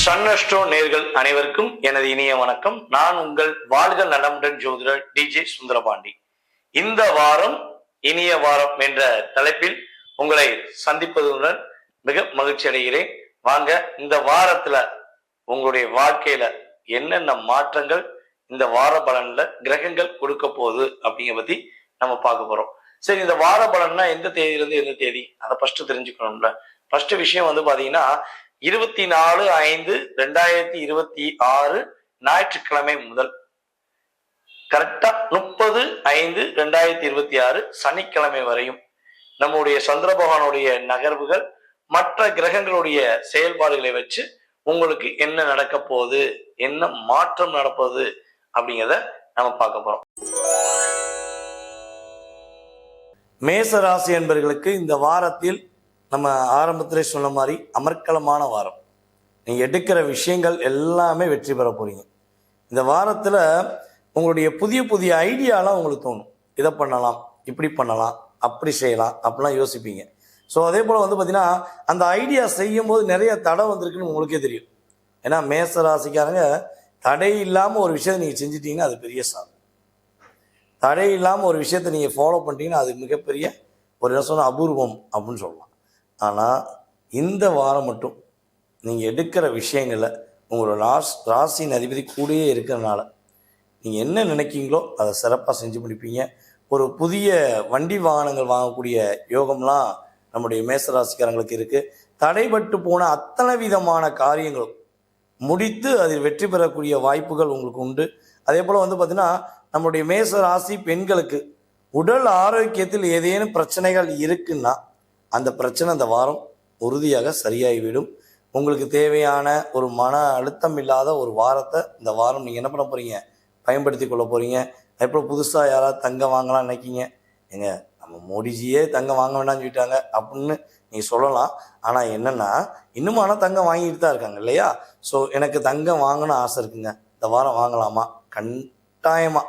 சன்னஸ்ட்ரோ நேர்கள் அனைவருக்கும் எனது இனிய வணக்கம். நான் உங்கள் வாழ்க நலமுடன் ஜோதிடர் டிஜே சுந்தரபாண்டி. இந்த வாரம் இனிய வாரம் என்ற தலைப்பில் உங்களை சந்திப்பதுடன் மிக மகிழ்ச்சி அடைகிறேன். வாங்க, இந்த வாரத்துல உங்களுடைய வாழ்க்கையில என்னென்ன மாற்றங்கள் இந்த வார பலன்ல கிரகங்கள் கொடுக்க போகுது அப்படிங்கிற பத்தி நம்ம பார்க்க போறோம். சரி, இந்த வார பலன்னா எந்த தேதியிலிருந்து எந்த தேதி அதை ஃபர்ஸ்ட் தெரிஞ்சுக்கணும்ல. ஃபர்ஸ்ட் விஷயம் பாத்தீங்கன்னா 24/5/2026 ஞாயிற்றுக்கிழமை முதல் கரெக்டா 30/5/2026 சனிக்கிழமை வரையும் நம்முடைய சந்திர பகவானுடைய நகர்வுகள் மற்ற கிரகங்களுடைய செயல்பாடுகளை வச்சு உங்களுக்கு என்ன நடக்க போகுது, என்ன மாற்றம் நடப்போகுது அப்படிங்கிறத நம்ம பார்க்க போறோம். மேச ராசி என்பவர்களுக்கு இந்த வாரத்தில் நம்ம ஆரம்பத்திலே சொன்ன மாதிரி அமர்க்கலமான வாரம். நீங்க எடுக்கிற விஷயங்கள் எல்லாமே வெற்றி பெற போறீங்க. இந்த வாரத்துல உங்களுடைய புதிய புதிய ஐடியாலாம் உங்களுக்கு தோணும். இதை பண்ணலாம், இப்படி பண்ணலாம், அப்படி செய்யலாம் அப்படிலாம் யோசிப்பீங்க. ஸோ அதே போல் பார்த்தீங்கன்னா அந்த ஐடியா செய்யும் போது நிறைய தடை வந்திருக்குன்னு உங்களுக்கே தெரியும். ஏன்னா மேச ராசிக்காரங்க தடை இல்லாமல் ஒரு விஷயத்தை நீங்கள் செஞ்சிட்டீங்கன்னா அது பெரிய சாதனை. தடை இல்லாமல் ஒரு விஷயத்தை நீங்கள் ஃபாலோ பண்ணிட்டீங்கன்னா அது மிகப்பெரிய ஒரு என்ன சொன்ன அபூர்வம் அப்படின்னு சொல்லலாம். ஆனால் இந்த வாரம் மட்டும் நீங்கள் எடுக்கிற விஷயங்களை உங்களோட ராசியின் அதிபதி கூடயே இருக்கிறதுனால நீங்கள் என்ன நினைக்கிங்களோ அதை சிறப்பாக செஞ்சு முடிப்பீங்க. ஒரு புதிய வண்டி வாகனங்கள் வாங்கக்கூடிய யோகம்லாம் நம்முடைய மேசராசிக்காரங்களுக்கு இருக்குது. தடைபட்டு போன அத்தனை விதமான காரியங்களும் முடித்து அதில் வெற்றி பெறக்கூடிய வாய்ப்புகள் உங்களுக்கு உண்டு. அதே போல் பார்த்தீங்கன்னா நம்முடைய மேச ராசி பெண்களுக்கு உடல் ஆரோக்கியத்தில் ஏதேனும் பிரச்சனைகள் இருக்குன்னா அந்த பிரச்சனை அந்த வாரம் உறுதியாக சரியாகிவிடும். உங்களுக்கு தேவையான ஒரு மன அழுத்தம் இல்லாத ஒரு வாரத்தை இந்த வாரம் நீங்கள் என்ன பண்ண போகிறீங்க, பயன்படுத்தி கொள்ள போகிறீங்க. அப்புறம் புதுசாக யாராவது தங்கம் வாங்கலாம்னு நினைக்கிங்க. ஏங்க, நம்ம மோடிஜியே தங்கம் வாங்க வேண்டாம்னு சொல்லிட்டாங்க அப்படின்னு நீங்கள் சொல்லலாம். ஆனால் என்னென்னா இன்னும் ஆனால் தங்கம் வாங்கிட்டு தான் இருக்காங்க இல்லையா? ஸோ எனக்கு தங்கம் வாங்கணும்னு ஆசை இருக்குங்க, இந்த வாரம் வாங்கலாமா? கட்டாயமாக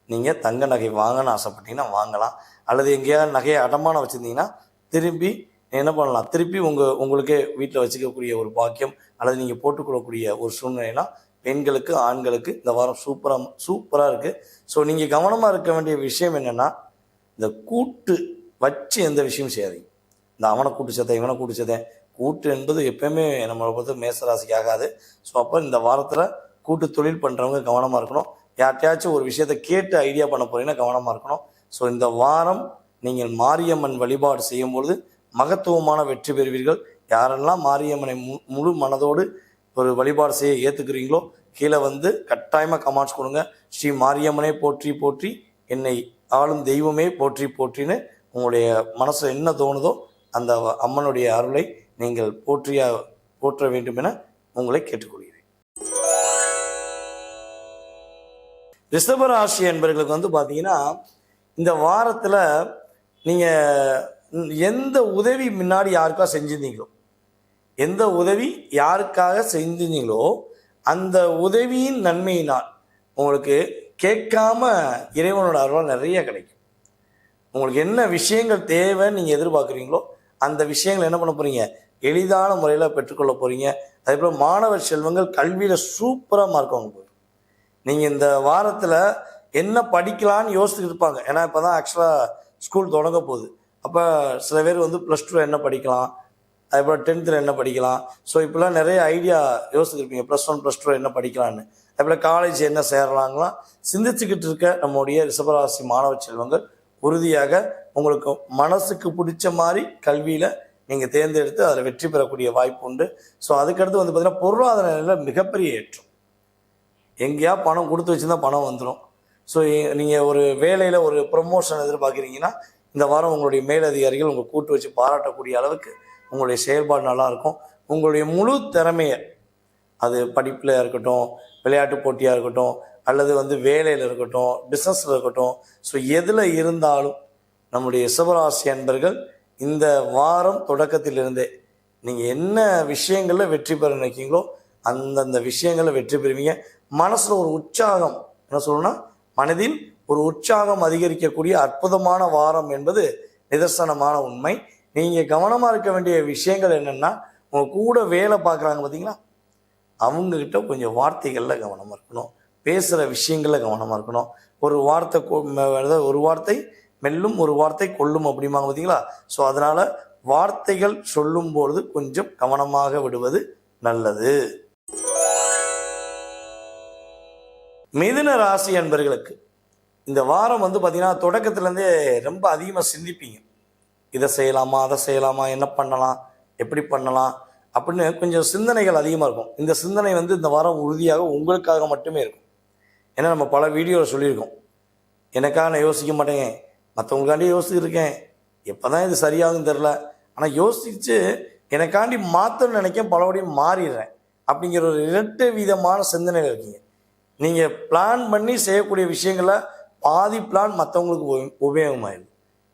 நீங்கள் தங்க நகை வாங்கணும்னு ஆசைப்பட்டீங்கன்னா வாங்கலாம். அல்லது எங்கேயாவது நகையை அடமானம் வச்சுருந்தீங்கன்னா திரும்பி என்ன பண்ணலாம், திருப்பி உங்களுக்கே வீட்டில் வச்சுக்கக்கூடிய ஒரு பாக்கியம் அல்லது நீங்கள் போட்டுக்கொள்ளக்கூடிய ஒரு சூழ்நிலைனா பெண்களுக்கு ஆண்களுக்கு இந்த வாரம் சூப்பராக இருக்குது. ஸோ நீங்கள் கவனமாக இருக்க வேண்டிய விஷயம் என்னென்னா, இந்த கூட்டு வச்சு எந்த விஷயமும் செய்யாதீங்க. இந்த அவனை கூட்டு சேர்த்தேன் இவனை கூட்டு சேர்த்தேன், கூட்டு என்பது எப்பயுமே நம்மளை பொறுத்து மேசராசிக்கு ஆகாது. ஸோ அப்போ இந்த வாரத்தில் கூட்டு தொழில் பண்ணுறவங்க கவனமாக இருக்கணும். யார்ட்டையாச்சும் ஒரு விஷயத்தை கேட்டு ஐடியா பண்ண போகிறீங்கன்னா கவனமாக இருக்கணும். ஸோ இந்த வாரம் நீங்கள் மாரியம்மன் வழிபாடு செய்யும்பொழுது மகத்துவமான வெற்றி பெறுவீர்கள். யாரெல்லாம் மாரியம்மனை முழு மனதோடு ஒரு வழிபாடு செய்ய ஏற்றுக்கிறீங்களோ கீழே கட்டாயமாக கமெண்ட்ஸ் கொடுங்க. ஸ்ரீ மாரியம்மனை போற்றி போற்றி, என்னை ஆளும் தெய்வமே போற்றி போற்றின்னு உங்களுடைய மனசில் என்ன தோணுதோ அந்த அம்மனுடைய அருளை நீங்கள் போற்ற வேண்டும் என உங்களை கேட்டுக்கொள்கிறேன். ரிஷபராசி என்பவர்களுக்கு பார்த்தீங்கன்னா இந்த வாரத்தில் நீங்கள் எந்த உதவி முன்னாடி யாருக்காக செஞ்சிருந்தீங்களோ, எந்த உதவி யாருக்காக செஞ்சிருந்தீங்களோ அந்த உதவியின் நன்மையினால் உங்களுக்கு கேட்காம இறைவனோட அருள் நிறைய கிடைக்கும். உங்களுக்கு என்ன விஷயங்கள் தேவைன்னு நீங்கள் எதிர்பார்க்குறீங்களோ அந்த விஷயங்களை என்ன பண்ண போகிறீங்க, எளிதான முறையில் பெற்றுக்கொள்ள போகிறீங்க. அதே போல் மாணவர் செல்வங்கள் கல்வியில் சூப்பராக மார்க் வாங்க போகிறீங்க. நீங்கள் இந்த வாரத்தில் என்ன படிக்கலான்னு யோசிச்சுட்டு இருப்பாங்க. ஏன்னா இப்போ தான் ஆக்சுவலாக ஸ்கூல் தொடங்க போகுது. அப்போ சில பேர் +2 என்ன படிக்கலாம், அதுபோல் 10th என்ன படிக்கலாம். ஸோ இப்போலாம் நிறைய ஐடியா யோசிச்சுருப்பீங்க, +1 +2 என்ன படிக்கலான்னு. அதுபோல் காலேஜ் என்ன சேரலாங்களாம் சிந்திச்சுக்கிட்டு இருக்க நம்முடைய ரிஷபராசி மாணவ செல்வங்கள் உறுதியாக உங்களுக்கு மனசுக்கு பிடிச்ச மாதிரி கல்வியில் நீங்கள் தேர்ந்தெடுத்து அதில் வெற்றி பெறக்கூடிய வாய்ப்பு உண்டு. ஸோ அதுக்கடுத்து பார்த்தீங்கன்னா பொருளாதார நிலையில் மிகப்பெரிய ஏற்றம். எங்கேயா பணம் கொடுத்து வச்சுருந்தா பணம் வந்துடும். ஸோ நீங்கள் ஒரு வேலையில் ஒரு ப்ரொமோஷன் எதிர்பார்க்குறீங்கன்னா இந்த வாரம் உங்களுடைய மேலதிகாரிகள் உங்கள் கூட்டு வச்சு பாராட்டக்கூடிய அளவுக்கு உங்களுடைய செயல்பாடு நல்லாயிருக்கும். உங்களுடைய முழு திறமையை, அது படிப்பில் இருக்கட்டும், விளையாட்டு போட்டியாக இருக்கட்டும், அல்லது வேலையில் இருக்கட்டும், பிஸ்னஸில் இருக்கட்டும், ஸோ எதில் இருந்தாலும் நம்முடைய ரிஷபராசி அன்பர்கள் இந்த வாரம் தொடக்கத்திலிருந்தே நீங்கள் என்ன விஷயங்களில் வெற்றி பெற நினைக்கிறீங்களோ அந்தந்த விஷயங்களில் வெற்றி பெறுவீங்க. மனசில் ஒரு உற்சாகம், என்ன சொல்லணும்னா மனதில் ஒரு உற்சாகம் அதிகரிக்கக்கூடிய அற்புதமான வாரம் என்பது நிதர்சனமான உண்மை. நீங்கள் கவனமாக இருக்க வேண்டிய விஷயங்கள் என்னென்னா, உங்கள் கூட வேலை பார்க்குறாங்க பார்த்தீங்களா, அவங்கக்கிட்ட கொஞ்சம் வார்த்தைகளில் கவனமாக இருக்கணும், பேசுகிற விஷயங்களில் கவனமாக இருக்கணும். ஒரு வார்த்தை மெல்லும் ஒரு வார்த்தை கொல்லும் அப்படிம்பாங்க பார்த்தீங்களா? ஸோ அதனால் வார்த்தைகள் சொல்லும்பொழுது கொஞ்சம் கவனமாக விடுவது நல்லது. மிதுன ராசி அன்பர்களுக்கு இந்த வாரம் பார்த்தீங்கன்னா தொடக்கத்துலேருந்தே ரொம்ப அதிகமாக சிந்திப்பீங்க. இதை செய்யலாமா, அதை செய்யலாமா, என்ன பண்ணலாம், எப்படி பண்ணலாம் அப்படின்னு கொஞ்சம் சிந்தனைகள் அதிகமாக இருக்கும். இந்த சிந்தனை இந்த வாரம் உறுதியாக உங்களுக்காக மட்டுமே இருக்கும். ஏன்னா நம்ம பல வீடியோவில் சொல்லியிருக்கோம், எனக்காக நான் யோசிக்க மாட்டேங்க, மற்றவங்களுக்காண்டி யோசிச்சுருக்கேன், எப்போ தான் இது சரியாகுன்னு தெரில, ஆனால் யோசித்து எனக்காண்டி மாற்றணும்னு நினைக்க பலபடியும் மாறிடுறேன் அப்படிங்கிற ஒரு இரண்டு விதமான சிந்தனைகள் இருக்கீங்க. நீங்கள் பிளான் பண்ணி செய்யக்கூடிய விஷயங்களை பாதி பிளான் மற்றவங்களுக்கு உபயோகமாயிடும்.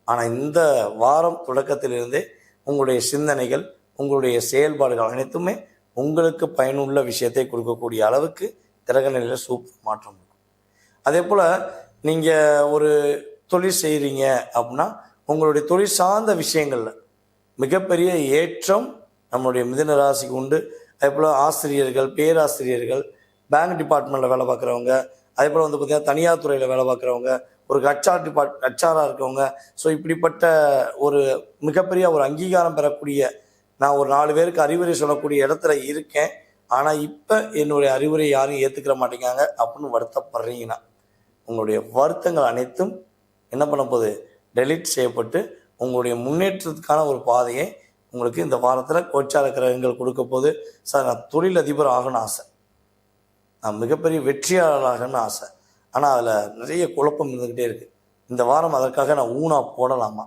ஆனால் இந்த வாரம் தொடக்கத்திலிருந்தே உங்களுடைய சிந்தனைகள், உங்களுடைய செயல்பாடுகள் அனைத்துமே உங்களுக்கு பயனுள்ள விஷயத்தை கொடுக்கக்கூடிய அளவுக்கு கிரகநிலையில் சூப்பர் மாற்றம் இருக்கும். அதே போல் நீங்கள் ஒரு தொழில் செய்கிறீங்க அப்படின்னா உங்களுடைய தொழில் சார்ந்த விஷயங்களில் மிகப்பெரிய ஏற்றம் நம்மளுடைய மிதுன ராசிக்கு உண்டு. அதே போல் ஆசிரியர்கள், பேராசிரியர்கள், பேங்க் டிபார்ட்மெண்ட்டில் வேலை பார்க்குறவங்க, அதே போல் பார்த்திங்கன்னா தனியார் துறையில் வேலை பார்க்குறவங்க, ஒரு ஹச்ஆராக இருக்கவங்க, ஸோ இப்படிப்பட்ட ஒரு மிகப்பெரிய ஒரு அங்கீகாரம் பெறக்கூடிய, நான் ஒரு 4 பேருக்கு அறிவுரை சொல்லக்கூடிய இடத்துல இருக்கேன், ஆனால் இப்போ என்னுடைய அறிவுரை யாரும் ஏற்றுக்கிற மாட்டேங்காங்க அப்படின்னு வருத்தப்படுறீங்கன்னா உங்களுடைய வருத்தங்கள் அனைத்தும் என்ன பண்ண போகுது, டெலீட் செய்யப்பட்டு உங்களுடைய முன்னேற்றத்துக்கான ஒரு பாதையை உங்களுக்கு இந்த வாரத்தில் கோச்சார கிரகங்கள் கொடுக்க போது. சார் நான் தொழிலதிபர் ஆகணும்னு ஆசை, நான் மிகப்பெரிய வெற்றியாளராகன்னு ஆசை, ஆனால் அதில் நிறைய குழப்பம் இருந்துக்கிட்டே இருக்குது. இந்த வாரம் அதற்காக நான் ஊனா போடலாமா,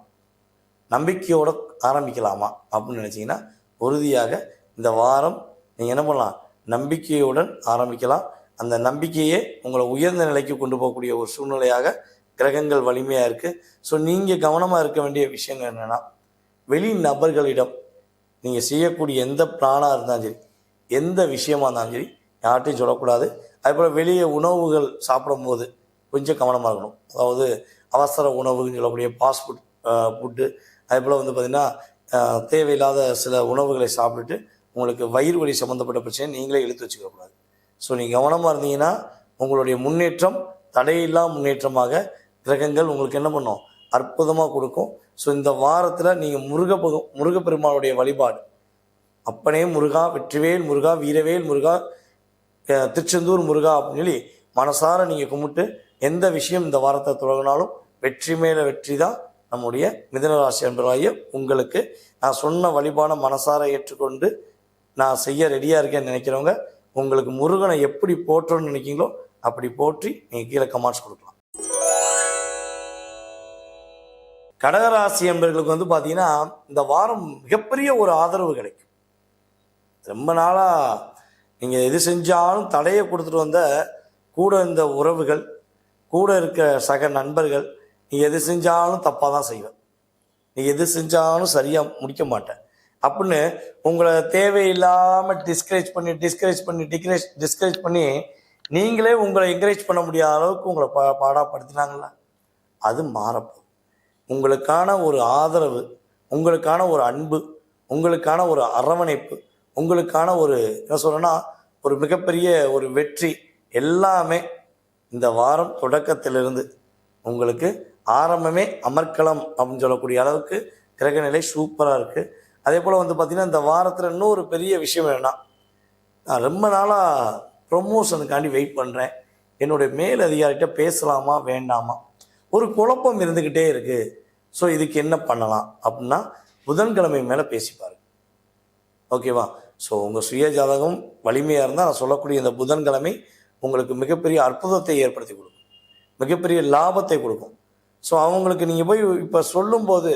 நம்பிக்கையோடு ஆரம்பிக்கலாமா அப்படின்னு நினச்சிங்கன்னா உறுதியாக இந்த வாரம் நீங்கள் என்ன பண்ணலாம், நம்பிக்கையுடன் ஆரம்பிக்கலாம். அந்த நம்பிக்கையே உங்களை உயர்ந்த நிலைக்கு கொண்டு போகக்கூடிய ஒரு சூழ்நிலையாக கிரகங்கள் வலிமையாக இருக்குது. ஸோ நீங்கள் கவனமாக இருக்க வேண்டிய விஷயங்கள் என்னென்னா, வெளி நபர்களிடம் நீங்கள் செய்யக்கூடிய எந்த பிளானாக இருந்தாலும் சரி, எந்த விஷயமா இருந்தாலும் சரி, யார்ட்டையும் சொல்லக்கூடாது. அதேபோல் வெளியே உணவுகள் சாப்பிடும்போது கொஞ்சம் கவனமாக இருக்கணும். அதாவது அவசர உணவுன்னு சொல்லக்கூடிய ஃபாஸ்ட் ஃபுட்டு, அதேபோல் பார்த்திங்கன்னா தேவையில்லாத சில உணவுகளை சாப்பிட்டுட்டு உங்களுக்கு வயிறு வலி சம்மந்தப்பட்ட பிரச்சனை நீங்களே இழுத்து வச்சுக்கக்கூடாது. ஸோ நீங்கள் கவனமாக இருந்தீங்கன்னா உங்களுடைய முன்னேற்றம் தடையில்லா முன்னேற்றமாக கிரகங்கள் உங்களுக்கு என்ன பண்ணும், அற்புதமாக கொடுக்கும். ஸோ இந்த வாரத்தில் நீங்கள் முருகப்பெருமானுடைய வழிபாடு, அப்பனே முருகா, வெற்றிவேல் முருகா, வீரவேல் முருகா, திருச்செந்தூர் முருகா அப்படின்னு சொல்லி மனசார நீங்கள் கும்பிட்டு எந்த விஷயம் இந்த வாரத்தை தொடங்கினாலும் வெற்றி மேலே வெற்றி தான் நம்முடைய மிதுனராசி அன்பர்களாகிய உங்களுக்கு. நான் சொன்ன வழிபாட மனசார ஏற்றுக்கொண்டு நான் செய்ய ரெடியாக இருக்கேன்னு நினைக்கிறவங்க உங்களுக்கு முருகனை எப்படி போற்றணும்னு நினைக்கிங்களோ அப்படி போற்றி நீங்கள் கீழே கமெண்ட்ஸ் கொடுக்கலாம். கடகராசி என்பவர்களுக்கு பார்த்தீங்கன்னா இந்த வாரம் மிகப்பெரிய ஒரு ஆதரவு கிடைக்கும். ரொம்ப நாளாக நீங்கள் எது செஞ்சாலும் தடையை கொடுத்துட்டு வந்த கூட இந்த உறவுகள், கூட இருக்க சக நண்பர்கள், நீ எது செஞ்சாலும் தப்பாக தான் செய்வேன், நீ எது செஞ்சாலும் சரியாக முடிக்க மாட்டேன் அப்படின்னு உங்களை தேவையில்லாமல் டிஸ்கரேஜ் பண்ணி நீங்களே உங்களை என்கரேஜ் பண்ண முடியாத அளவுக்கு உங்களை பாடாப்படுத்தினாங்களா, அது மாறப்போம். உங்களுக்கான ஒரு ஆதரவு, உங்களுக்கான ஒரு அன்பு, உங்களுக்கான ஒரு அரவணைப்பு, உங்களுக்கான ஒரு என்ன சொல்கிறேன்னா ஒரு மிகப்பெரிய ஒரு வெற்றி எல்லாமே இந்த வாரம் தொடக்கத்திலிருந்து உங்களுக்கு ஆரம்பமே அமர்க்களம் அப்படின்னு சொல்லக்கூடிய அளவுக்கு கிரகநிலை சூப்பராக இருக்குது. அதே போல் பார்த்திங்கன்னா இந்த வாரத்தில் இன்னொரு பெரிய விஷயம் என்னென்னா, நான் ரொம்ப நாளாக ப்ரொமோஷனுக்காண்டி வெயிட் பண்ணுறேன், என்னுடைய மேல் அதிகாரிகிட்ட பேசலாமா வேண்டாமா, ஒரு குழப்பம் இருந்துக்கிட்டே இருக்குது. ஸோ இதுக்கு என்ன பண்ணலாம் அப்படின்னா புதன்கிழமை மேலே பேசிப்பார், ஓகேவா? ஸோ உங்கள் சுய ஜாதகம் வலிமையாக இருந்தால் நான் சொல்லக்கூடிய இந்த புதன்கிழமை உங்களுக்கு மிகப்பெரிய அற்புதத்தை ஏற்படுத்தி கொடுக்கும், மிகப்பெரிய லாபத்தை கொடுக்கும். ஸோ அவங்களுக்கு நீங்கள் போய் இப்போ சொல்லும்போது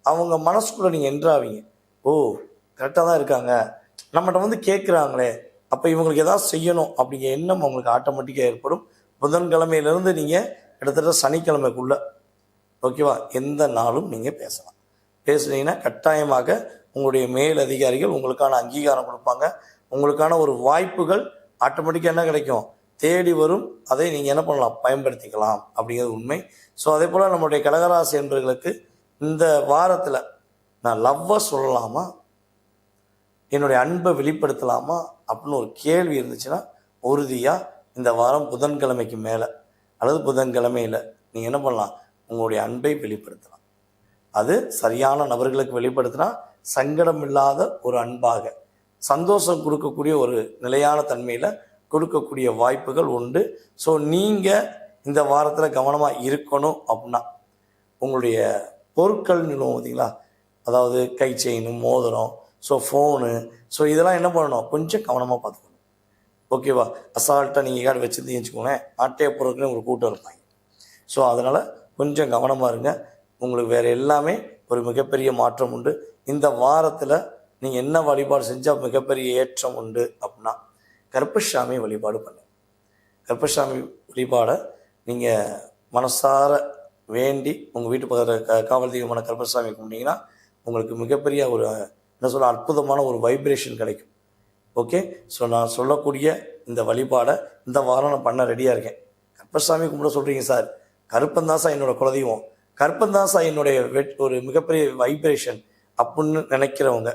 அவங்க மனசுக்குள்ளே நீங்கள் என்ட்ராவீங்க, ஓ கரெக்டாக தான் இருக்காங்க, நம்மகிட்ட கேட்குறாங்களே, அப்போ இவங்களுக்கு எதாவது செய்யணும் அப்படிங்கிற எண்ணம் அவங்களுக்கு ஆட்டோமேட்டிக்காக ஏற்படும். புதன்கிழமையிலேருந்து நீங்கள் கிட்டத்தட்ட சனிக்கிழமைக்குள்ளே, ஓகேவா, எந்த நாளும் நீங்கள் பேசுனீங்கன்னா கட்டாயமாக உங்களுடைய மேல் அதிகாரிகள் உங்களுக்கான அங்கீகாரம் கொடுப்பாங்க. உங்களுக்கான ஒரு வாய்ப்புகள் ஆட்டோமேட்டிக்காக என்ன கிடைக்கும், தேடி வரும். அதை நீங்கள் என்ன பண்ணலாம், பயன்படுத்திக்கலாம் அப்படிங்கிறது உண்மை. ஸோ அதே போல் நம்மளுடைய கடகராசி என்பவர்களுக்கு இந்த வாரத்தில் நான் லவ்வாக சொல்லலாமா, என்னுடைய அன்பை வெளிப்படுத்தலாமா அப்படின்னு ஒரு கேள்வி இருந்துச்சுன்னா உறுதியாக இந்த வாரம் புதன்கிழமைக்கு மேலே அல்லது புதன்கிழமையில் நீங்கள் என்ன பண்ணலாம், உங்களுடைய அன்பை வெளிப்படுத்தலாம். அது சரியான நபர்களுக்கு வெளிப்படுத்தினா சங்கடம் இல்லாத ஒரு அன்பாக சந்தோஷம் கொடுக்கக்கூடிய ஒரு நிலையான தன்மையில் கொடுக்கக்கூடிய வாய்ப்புகள் உண்டு. ஸோ நீங்கள் இந்த வாரத்தில் கவனமாக இருக்கணும். அப்படின்னா உங்களுடைய பொருட்கள் நிறுவனம் பார்த்தீங்களா, அதாவது கை செயின், மோதிரம், ஸோ ஃபோனு, ஸோ இதெல்லாம் என்ன பண்ணணும், கொஞ்சம் கவனமாக பார்த்துக்கணும். ஓகேவா? அசால்ட்டாக நீங்கள் கார்டு வச்சுருந்தீங்கன்னு வச்சுக்கோங்களேன், ஆட்டையை பொருட்களே ஒரு கூட்டம் இருப்பாங்க. ஸோ அதனால் கொஞ்சம் கவனமாக இருங்க. உங்களுக்கு வேறு எல்லாமே ஒரு மிகப்பெரிய மாற்றம் உண்டு. இந்த வாரத்தில் நீங்கள் என்ன வழிபாடு செஞ்சால் மிகப்பெரிய ஏற்றம் உண்டு அப்படின்னா கருப்பசாமி வழிபாடு பண்ணுங்க. கருப்பசாமி வழிபாடை நீங்கள் மனசார வேண்டி உங்கள் வீட்டு பக்கத்தில் காவல் தெய்வமான கருப்பசாமி கும்பிட்டீங்கன்னா உங்களுக்கு மிகப்பெரிய ஒரு என்ன சொல்ல அற்புதமான ஒரு வைப்ரேஷன் கிடைக்கும். ஓகே, ஸோ நான் சொல்லக்கூடிய இந்த வழிபாடை இந்த வாரம் நான் பண்ண ரெடியாக இருக்கேன். கருப்பசாமி கும்பிட சொல்கிறீங்க சார், கருப்பந்தாசா என்னோடய குலதெய்வம், கருப்பந்தாசா என்னுடைய ஒரு மிகப்பெரிய வைப்ரேஷன் அப்படின்னு நினைக்கிறவங்க,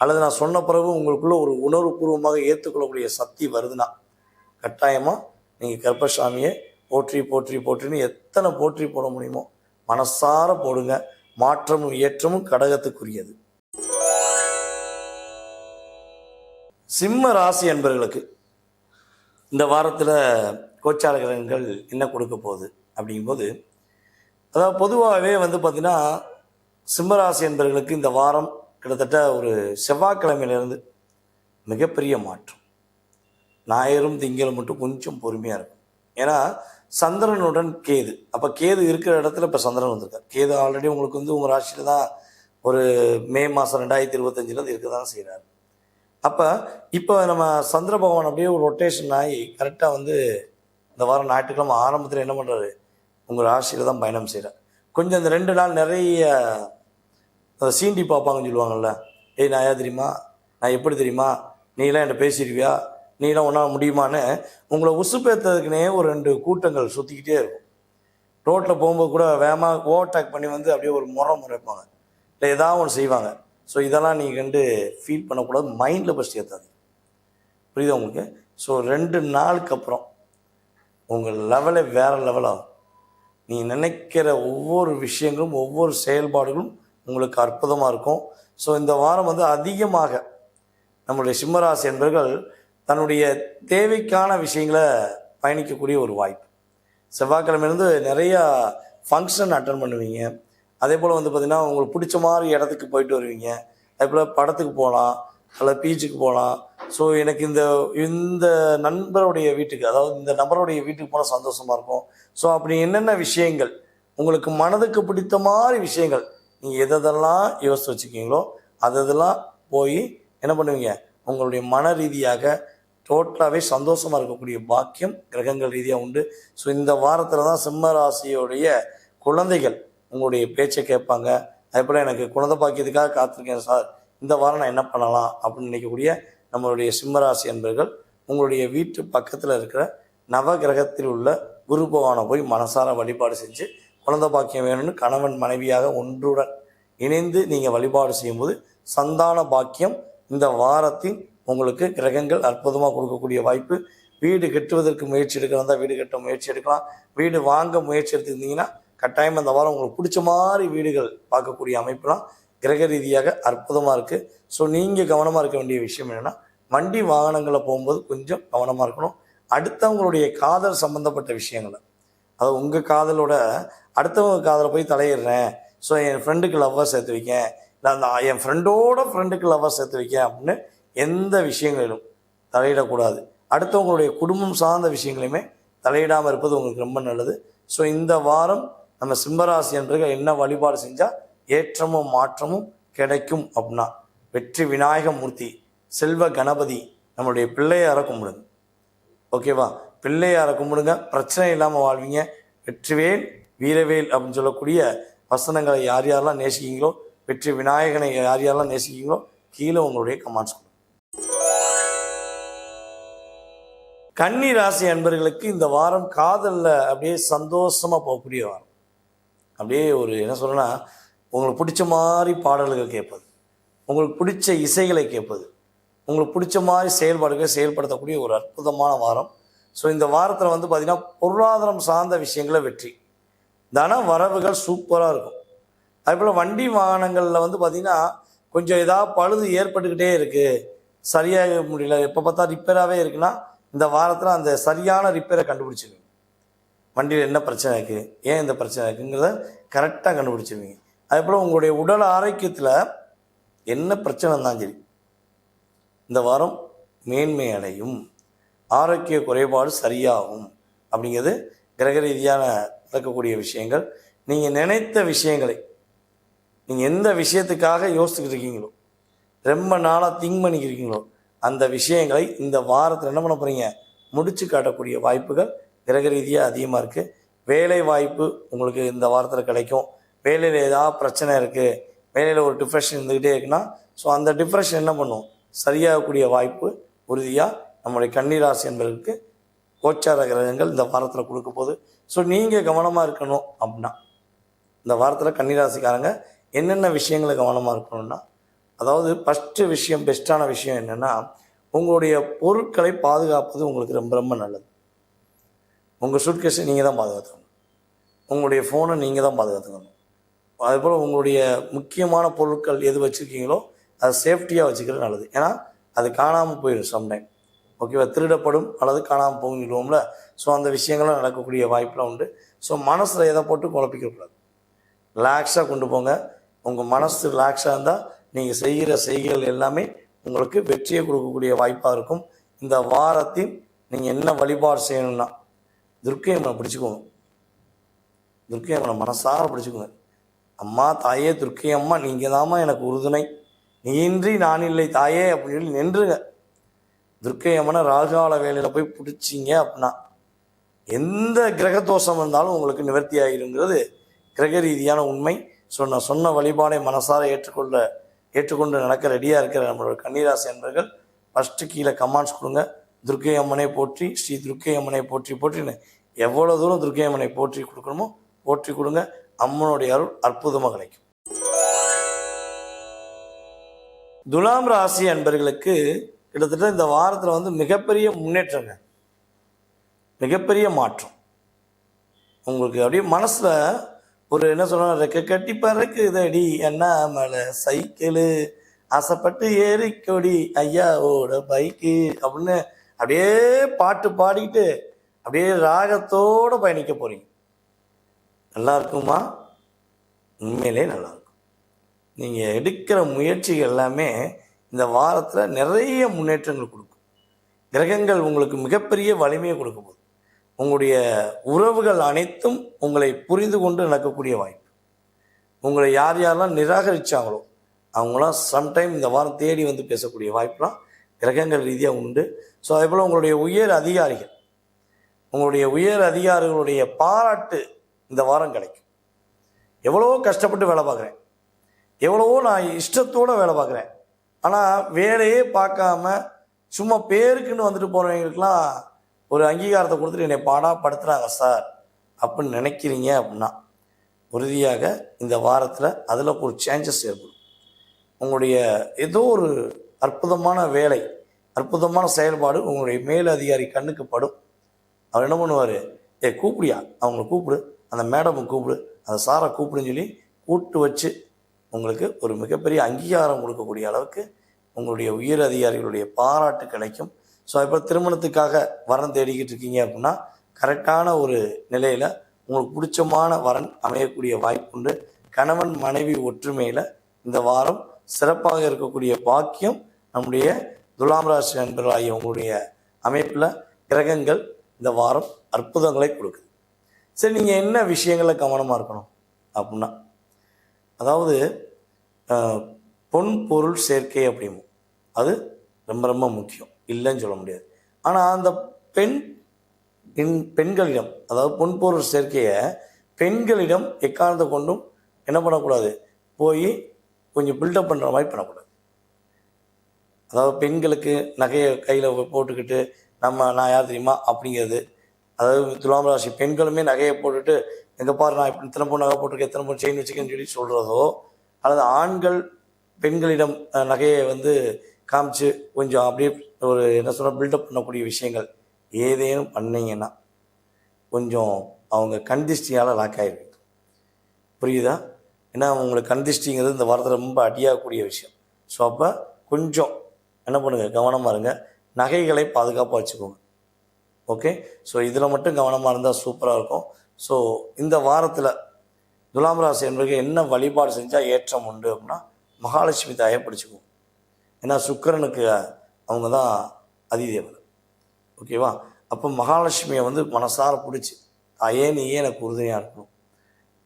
அல்லது நான் சொன்ன பிறகு உங்களுக்குள்ள ஒரு உணர்வுபூர்வமாக ஏற்றுக்கொள்ளக்கூடிய சக்தி வருதுன்னா கட்டாயமாக நீங்கள் கருப்பசாமியை போற்றி போற்றி போற்றின்னு எத்தனை போற்றி போட முடியுமோ மனசார போடுங்க. மாற்றமும் ஏற்றமும் கடகத்துக்குரியது. சிம்ம ராசி என்பவர்களுக்கு இந்த வாரத்தில் கோச்சார கிரகங்கள் என்ன கொடுக்க போகுது அப்படிங்கும்போது, அதாவது பொதுவாகவே பார்த்திங்கன்னா சிம்மராசி என்பவர்களுக்கு இந்த வாரம் கிட்டத்தட்ட ஒரு செவ்வாய்க்கிழமையிலேருந்து மிகப்பெரிய மாற்றம். ஞாயிறும் திங்களும் மட்டும் கொஞ்சம் பொறுமையாக இருக்கும். ஏன்னா சந்திரனுடன் கேது, அப்போ கேது இருக்கிற இடத்துல இப்போ சந்திரன் வந்திருக்கார். கேது ஆல்ரெடி உங்களுக்கு உங்கள் ராசியில் தான் ஒரு மே மாதம் 2025 இருக்க தான் செய்கிறார். அப்போ இப்போ நம்ம சந்திர பகவான் அப்படியே ஒரு ரொட்டேஷன் ஆகி கரெக்டாக இந்த வாரம் ஞாயிற்றுக்கிழமை ஆரம்பத்தில் என்ன பண்ணுறாரு, உங்கள் ராசியில் தான் பயணம் செய்கிறார். கொஞ்சம் இந்த 2 நாள் நிறைய சீண்டி பார்ப்பாங்கன்னு சொல்லுவாங்கள்ல, ஏய் நான் ஏன் தெரியுமா, நான் எப்படி தெரியுமா, நீலாம் என்கிட்ட பேசிடுவியா, நீலாம் ஒன்றால் முடியுமான்னு உங்களை உசுப்பேற்றதுக்குனே ஒரு 2 கூட்டங்கள் சுற்றிக்கிட்டே இருக்கும். ரோட்டில் போகும்போது கூட வேகமாக ஓவர்டேக் பண்ணி அப்படியே ஒரு முறைப்பாங்க, இல்லை ஏதாவது ஒன்று செய்வாங்க. ஸோ இதெல்லாம் நீங்கள் ஃபீல் பண்ணக்கூடாது, மைண்டில் ஃபஸ்ட் ஏற்றாது. புரியுதா உங்களுக்கு? ஸோ 2 நாளுக்கு அப்புறம் உங்கள் லெவலே வேறு லெவலாகும். நீ நினைக்கிற ஒவ்வொரு விஷயங்களும் ஒவ்வொரு செயல்பாடுகளும் உங்களுக்கு அற்புதமாக இருக்கும். ஸோ இந்த வாரம் அதிகமாக நம்மளுடைய சிம்மராசி என்பவர்கள் தன்னுடைய தேவைக்கான விஷயங்களை பயணிக்கக்கூடிய ஒரு வாய்ப்பு. செவ்வாய்க்கிழமையிலேருந்து நிறையா ஃபங்க்ஷன் அட்டன் பண்ணுவீங்க. அதே போல் பார்த்திங்கன்னா உங்களுக்கு பிடிச்ச மாதிரி இடத்துக்கு போயிட்டு வருவீங்க. அதே போல் படத்துக்கு போகலாம், அல்ல பீச்சுக்கு போகலாம். ஸோ எனக்கு இந்த நண்பருடைய வீட்டுக்கு, அதாவது இந்த நபருடைய வீட்டுக்கு போனால் சந்தோஷமாக இருக்கும். ஸோ அப்படி என்னென்ன விஷயங்கள் உங்களுக்கு மனதுக்கு பிடித்த மாதிரி விஷயங்கள் நீங்கள் எதெல்லாம் யோசித்து வச்சுக்கிங்களோ அதெல்லாம் போய் என்ன பண்ணுவீங்க, உங்களுடைய மன ரீதியாக டோட்டலாகவே சந்தோஷமாக இருக்கக்கூடிய பாக்கியம் கிரகங்கள் ரீதியாக உண்டு. ஸோ இந்த வாரத்தில் தான் சிம்ம ராசியோடைய குழந்தைகள் உங்களுடைய பேச்சை கேட்பாங்க. அதே போல் எனக்கு குழந்தை பாக்கியத்துக்காக காத்திருக்கேன் சார், இந்த வாரம் நான் என்ன பண்ணலாம் அப்படின்னு நினைக்கக்கூடிய நம்மளுடைய சிம்மராசி என்பர்கள் உங்களுடைய வீட்டு பக்கத்தில் இருக்கிற நவ கிரகத்தில் உள்ள குரு பகவானை போய் மனசார வழிபாடு செஞ்சு குழந்தை பாக்கியம் வேணும்னு கணவன் மனைவியாக ஒன்றுடன் இணைந்து நீங்கள் வழிபாடு செய்யும்போது சந்தான பாக்கியம் இந்த வாரத்தில் உங்களுக்கு கிரகங்கள் அற்புதமாக கொடுக்கக்கூடிய வாய்ப்பு. வீடு கட்டுவதற்கு முயற்சி எடுக்கிறதா வீடு கட்ட முயற்சி எடுக்கலாம். வீடு வாங்க முயற்சி எடுத்துருந்தீங்கன்னா கட்டாயம் அந்த வாரம் உங்களுக்கு பிடிச்ச மாதிரி வீடுகள் பார்க்கக்கூடிய அமைப்புலாம் கிரக ரீதியாக அற்புதமாக இருக்குது. ஸோ நீங்கள் கவனமாக இருக்க வேண்டிய விஷயம் என்னென்னா, வண்டி வாகனங்களை போகும்போது கொஞ்சம் கவனமாக இருக்கணும். அடுத்தவங்களுடைய காதல் சம்மந்தப்பட்ட விஷயங்களை, அதாவது உங்கள் காதலோட அடுத்தவங்க காதலை போய் தலையிடுறேன், ஸோ என் ஃப்ரெண்டுக்கு லவ்வர் சேர்த்து வைக்கேன், இல்லை அந்த என் ஃப்ரெண்டோட ஃப்ரெண்டுக்கு லவ்வர் சேர்த்து வைக்கேன் அப்படின்னு எந்த விஷயங்களிலும் தலையிடக்கூடாது. அடுத்தவங்களுடைய குடும்பம் சார்ந்த விஷயங்களையுமே தலையிடாமல் இருப்பது உங்களுக்கு ரொம்ப நல்லது. ஸோ இந்த வாரம் நம்ம சிம்மராசி என்பவர்கள் என்ன வழிபாடு செஞ்சால் ஏற்றமும் மாற்றமும் கிடைக்கும் அப்படின்னா, வெற்றி விநாயகமூர்த்தி, செல்வ கணபதி, நம்மளுடைய பிள்ளையாரை கும்பிடுங்க. ஓகேவா? பிள்ளையாரை கும்பிடுங்க, பிரச்சனை இல்லாமல் வாழ்வீங்க. வெற்றிவேல் வீரவேல் அப்படின்னு சொல்லக்கூடிய வசனங்களை யார் யாரெல்லாம் நேசிக்கிங்களோ, வெற்றி விநாயகனை யார் யாரெல்லாம் நேசிக்கிங்களோ கீழே உங்களுடைய கமெண்ட்ஸ் கொடுங்க. கன்னி ராசி அன்பர்களுக்கு இந்த வாரம் காதலில் அப்படியே சந்தோஷமாக போகக்கூடிய வாரம். அப்படியே ஒரு என்ன சொல்கிறேன்னா, உங்களுக்கு பிடிச்ச மாதிரி பாடல்கள் கேட்பது, உங்களுக்கு பிடிச்ச இசைகளை கேட்பது, உங்களுக்கு பிடிச்ச மாதிரி செயல்பாடுகளை செயல்படுத்தக்கூடிய ஒரு அற்புதமான வாரம். ஸோ இந்த வாரத்தில் வந்து பார்த்திங்கன்னா பொருளாதாரம் சார்ந்த விஷயங்களை வெற்றி, தன வரவுகள் சூப்பராக இருக்கும். அதுபோல் வண்டி வாகனங்களில் வந்து பார்த்திங்கன்னா கொஞ்சம் ஏதாவது பழுது ஏற்பட்டுக்கிட்டே இருக்குது, சரியாக முடியல, எப்போ பார்த்தா ரிப்பேராகவே இருக்குன்னா இந்த வாரத்தில் அந்த சரியான ரிப்பேரை கண்டுபிடிச்சிருவீங்க. வண்டியில் என்ன பிரச்சனை இருக்குது, ஏன் இந்த பிரச்சனை இருக்குங்கிறத கரெக்டாக கண்டுபிடிச்சிருவீங்க. அதேபோல் உங்களுடைய உடல் ஆரோக்கியத்தில் என்ன பிரச்சனை இருந்தாலும் சரி இந்த வாரம் மேன்மை அடையும், ஆரோக்கிய குறைபாடு சரியாகும். அப்படிங்கிறது கிரக ரீதியான நடக்கக்கூடிய விஷயங்கள். நீங்கள் நினைத்த விஷயங்களை, நீங்கள் எந்த விஷயத்துக்காக யோசிச்சுக்கிட்டு இருக்கீங்களோ, ரொம்ப நாளாக திங்க் பண்ணிக்கிறீங்களோ, அந்த விஷயங்களை இந்த வாரத்தில் என்ன பண்ண போகிறீங்க, முடிச்சு காட்டக்கூடிய வாய்ப்புகள் கிரக ரீதியாக அதிகமாக இருக்குது. வேலை வாய்ப்பு உங்களுக்கு இந்த வாரத்தில் கிடைக்கும். வேலையில் ஏதாவது பிரச்சனை இருக்குது, வேலையில் ஒரு டிப்ரெஷன் இருந்துக்கிட்டே இருக்குன்னா ஸோ அந்த டிப்ரெஷன் என்ன பண்ணும், சரியாகக்கூடிய வாய்ப்பு உறுதியாக நம்முடைய கன்னிராசி என்பதற்கு கோச்சார கிரகங்கள் இந்த வாரத்தில் கொடுக்க போகுது. ஸோ நீங்கள் கவனமாக இருக்கணும். அப்படின்னா இந்த வாரத்தில் கன்னிராசிக்காரங்க என்னென்ன விஷயங்களை கவனமாக இருக்கணும்னா, அதாவது ஃபஸ்ட்டு விஷயம், பெஸ்ட்டான விஷயம் என்னென்னா, உங்களுடைய பொருட்களை பாதுகாப்பது உங்களுக்கு ரொம்ப ரொம்ப நல்லது. உங்கள் சூட்கேஸை நீங்கள் தான் பாதுகாத்துக்கணும், உங்களுடைய ஃபோனை நீங்கள் தான் பாதுகாத்துக்கணும். அதுபோல் உங்களுடைய முக்கியமான பொருட்கள் எது வச்சுருக்கீங்களோ அதை சேஃப்டியாக வச்சுக்கிறது நல்லது. ஏன்னா அது காணாமல் போயிடும் சம்டைம். ஓகேவா, திருடப்படும் அல்லது காணாமல் போகிடுவோம்ல. ஸோ அந்த விஷயங்கள்லாம் நடக்கக்கூடிய வாய்ப்பெலாம் உண்டு. ஸோ மனசில் எதை போட்டு குழப்பிக்கக்கூடாது, ரிலாக்ஸாக கொண்டு போங்க. உங்கள் மனசு ரிலாக்ஸாக இருந்தால் நீங்கள் செய்கிற செய்கைகள் எல்லாமே உங்களுக்கு வெற்றியை கொடுக்கக்கூடிய வாய்ப்பாக இருக்கும். இந்த வாரத்தில் நீங்கள் என்ன வழிபாடு செய்யணும்னா, துர்க்கை அம்மனை பிடிச்சிக்கோங்க. துர்க்கை அம்மனை மனசார பிடிச்சிக்கோங்க. அம்மா தாயே துர்க்கை அம்மா, நீங்கள் தாம்மா எனக்கு உறுதுணை, நீயின்றி நான் இல்லை தாயே அப்படின்னு சொல்லி நின்றுங்க. துர்க்கை அம்மனை ராகால வேலையில் போய் பிடிச்சிங்க அப்படின்னா எந்த கிரக தோஷம் இருந்தாலும் உங்களுக்கு நிவர்த்தி ஆகிருங்கிறது கிரக ரீதியான உண்மை. நான் சொன்ன வழிபாடை மனசார ஏற்றுக்கொண்டு நடக்க ரெடியாக இருக்கிற நம்மளோட கன்னிராசி என்பர்கள் ஃபஸ்ட்டு கீழே கமெண்ட்ஸ் கொடுங்க. துர்க்கை அம்மனை போற்றி, ஸ்ரீ துர்க்கை அம்மனை போற்றி போற்றின்னு எவ்வளோ தூரம் துர்க்கை அம்மனை போற்றி கொடுக்கணுமோ போற்றி கொடுங்க. அம்மனுடைய அருள் அற்புதமாக கிடைக்கும். துலாம் ராசி அன்பர்களுக்கு கிட்டத்தட்ட இந்த வாரத்தில் வந்து மிகப்பெரிய முன்னேற்றங்க, மிகப்பெரிய மாற்றம். உங்களுக்கு அப்படியே மனசில் ஒரு என்ன சொல்கிறாங்க, ரெக்க கட்டி பறக்குதடி என்ன மேலே சைக்கிளு, ஆசைப்பட்டு ஏறிக்கொடி ஐயாவோட பைக்கு அப்படின்னு அப்படியே பாட்டு பாடிக்கிட்டு அப்படியே ராகத்தோடு பயணிக்க போகிறீங்க. நல்லா இருக்குமா? உண்மையிலே நல்லாயிருக்கும். நீங்கள் எடுக்கிற முயற்சிகள் எல்லாமே இந்த வாரத்தில் நிறைய முன்னேற்றங்கள் கொடுக்கும். கிரகங்கள் உங்களுக்கு மிகப்பெரிய வலிமையை கொடுக்க போகுது. உங்களுடைய உறவுகள் அனைத்தும் உங்களை புரிந்து கொண்டு நடக்கக்கூடிய வாய்ப்பு. உங்களை யார் யாரெல்லாம் நிராகரித்தாங்களோ அவங்களாம் சம்டைம் இந்த வாரம் தேடி வந்து பேசக்கூடிய வாய்ப்புலாம் கிரகங்கள் ரீதியாக உண்டு. ஸோ அதே போல் உங்களுடைய உயர் அதிகாரிகளுடைய பாராட்டு இந்த வாரம் கிடைக்கும். எவ்வளவோ கஷ்டப்பட்டு வேலை பார்க்குறேன், எவ்வளவோ நான் இஷ்டத்தோடு வேலை பார்க்குறேன், ஆனால் வேலையே பார்க்காம சும்மா பேருக்குன்னு வந்துட்டு போகிறவங்களுக்கெல்லாம் ஒரு அங்கீகாரத்தை கொடுத்துட்டு என்னை பாடாப்படுத்துகிறாங்க சார் அப்படின்னு நினைக்கிறீங்க அப்படின்னா உறுதியாக இந்த வாரத்தில் அதில் ஒரு சேஞ்சஸ் ஏற்படும். உங்களுடைய ஏதோ ஒரு அற்புதமான வேலை, அற்புதமான செயல்பாடு உங்களுடைய மேல் அதிகாரி கண்ணுக்கு படும். அவர் என்ன பண்ணுவார், கூப்பிடியா, அவங்கள கூப்பிடு, அந்த மேடமை கூப்பிடு, அந்த சாரை கூப்பிடுன்னு சொல்லி கூப்பிட்டு வச்சு உங்களுக்கு ஒரு மிகப்பெரிய அங்கீகாரம் கொடுக்கக்கூடிய அளவுக்கு உங்களுடைய உயர் அதிகாரிகளுடைய பாராட்டு கிடைக்கும். ஸோ இப்போ திருமணத்துக்காக வரன் தேடிக்கிட்டு இருக்கீங்க அப்படின்னா கரெக்டான ஒரு நிலையில் உங்களுக்கு பிடிச்சமான வரன் அமையக்கூடிய வாய்ப்புண்டு. கணவன் மனைவி ஒற்றுமையில் இந்த வாரம் சிறப்பாக இருக்கக்கூடிய பாக்கியம் நம்முடைய துலாம் ராசி நண்பர்களாகிய உங்களுடைய அமைப்பில் கிரகங்கள் இந்த வாரம் அற்புதங்களை கொடுக்குது. சரி, நீங்கள் என்ன விஷயங்களில் கவனமாக இருக்கணும் அப்படின்னா, அதாவது பொன் பொருள் சேர்க்கை அப்படிமோ அது ரொம்ப ரொம்ப முக்கியம், இல்லைன்னு சொல்ல முடியாது. ஆனால் அந்த பெண்களிடம், அதாவது பொன் பொருள் சேர்க்கையை பெண்களிடம் எக்காரணத்தை கொண்டும் என்ன பண்ணக்கூடாது, போய் கொஞ்சம் பில்டப் பண்ணுற மாதிரி பண்ணக்கூடாது. அதாவது பெண்களுக்கு நகையை கையில் போட்டுக்கிட்டு நான் யார் தெரியுமா அப்படிங்கிறது, அதாவது துலாம் ராசி பெண்களுமே நகையை போட்டுட்டு எங்கே பாரு நான் இப்படி இத்தனை பொண்ணு நகை போட்டிருக்கேன், எத்தனை பொண்ணு செயின் வச்சுக்கேன்னு சொல்லி சொல்கிறதோ, அல்லது ஆண்கள் பெண்களிடம் நகையை வந்து காமிச்சு கொஞ்சம் அப்படியே ஒரு என்ன சொல்கிற பில்டப் பண்ணக்கூடிய விஷயங்கள் ஏதேனும் பண்ணீங்கன்னா கொஞ்சம் அவங்க கண்திஷ்டியால் லாக் ஆகிருக்கு. புரியுதா? ஏன்னா உங்களுக்கு கண்திஷ்டிங்கிறது இந்த வாரத்தில் ரொம்ப அடியாகக்கூடிய விஷயம். ஸோ அப்போ கொஞ்சம் என்ன பண்ணுங்கள், கவனமாக இருங்க. நகைகளை பாதுகாப்பாக வச்சுக்கோங்க. ஓகே, ஸோ இதில் மட்டும் கவனமாக இருந்தால் சூப்பராக இருக்கும். ஸோ இந்த வாரத்தில் துலாம் ராசி என்பவர்கள் என்ன வழிபாடு செஞ்சால் ஏற்றம் உண்டு அப்படின்னா, மகாலட்சுமி தாயை பிடிச்சிக்குவோம். ஏன்னா சுக்கிரனுக்கு அவங்க தான் அதிதேவதை. ஓகேவா? அப்போ மகாலட்சுமியை வந்து மனசார பிடிச்சி, தாயே நீயே எனக்கு உறுதுணையாக இருக்கணும்,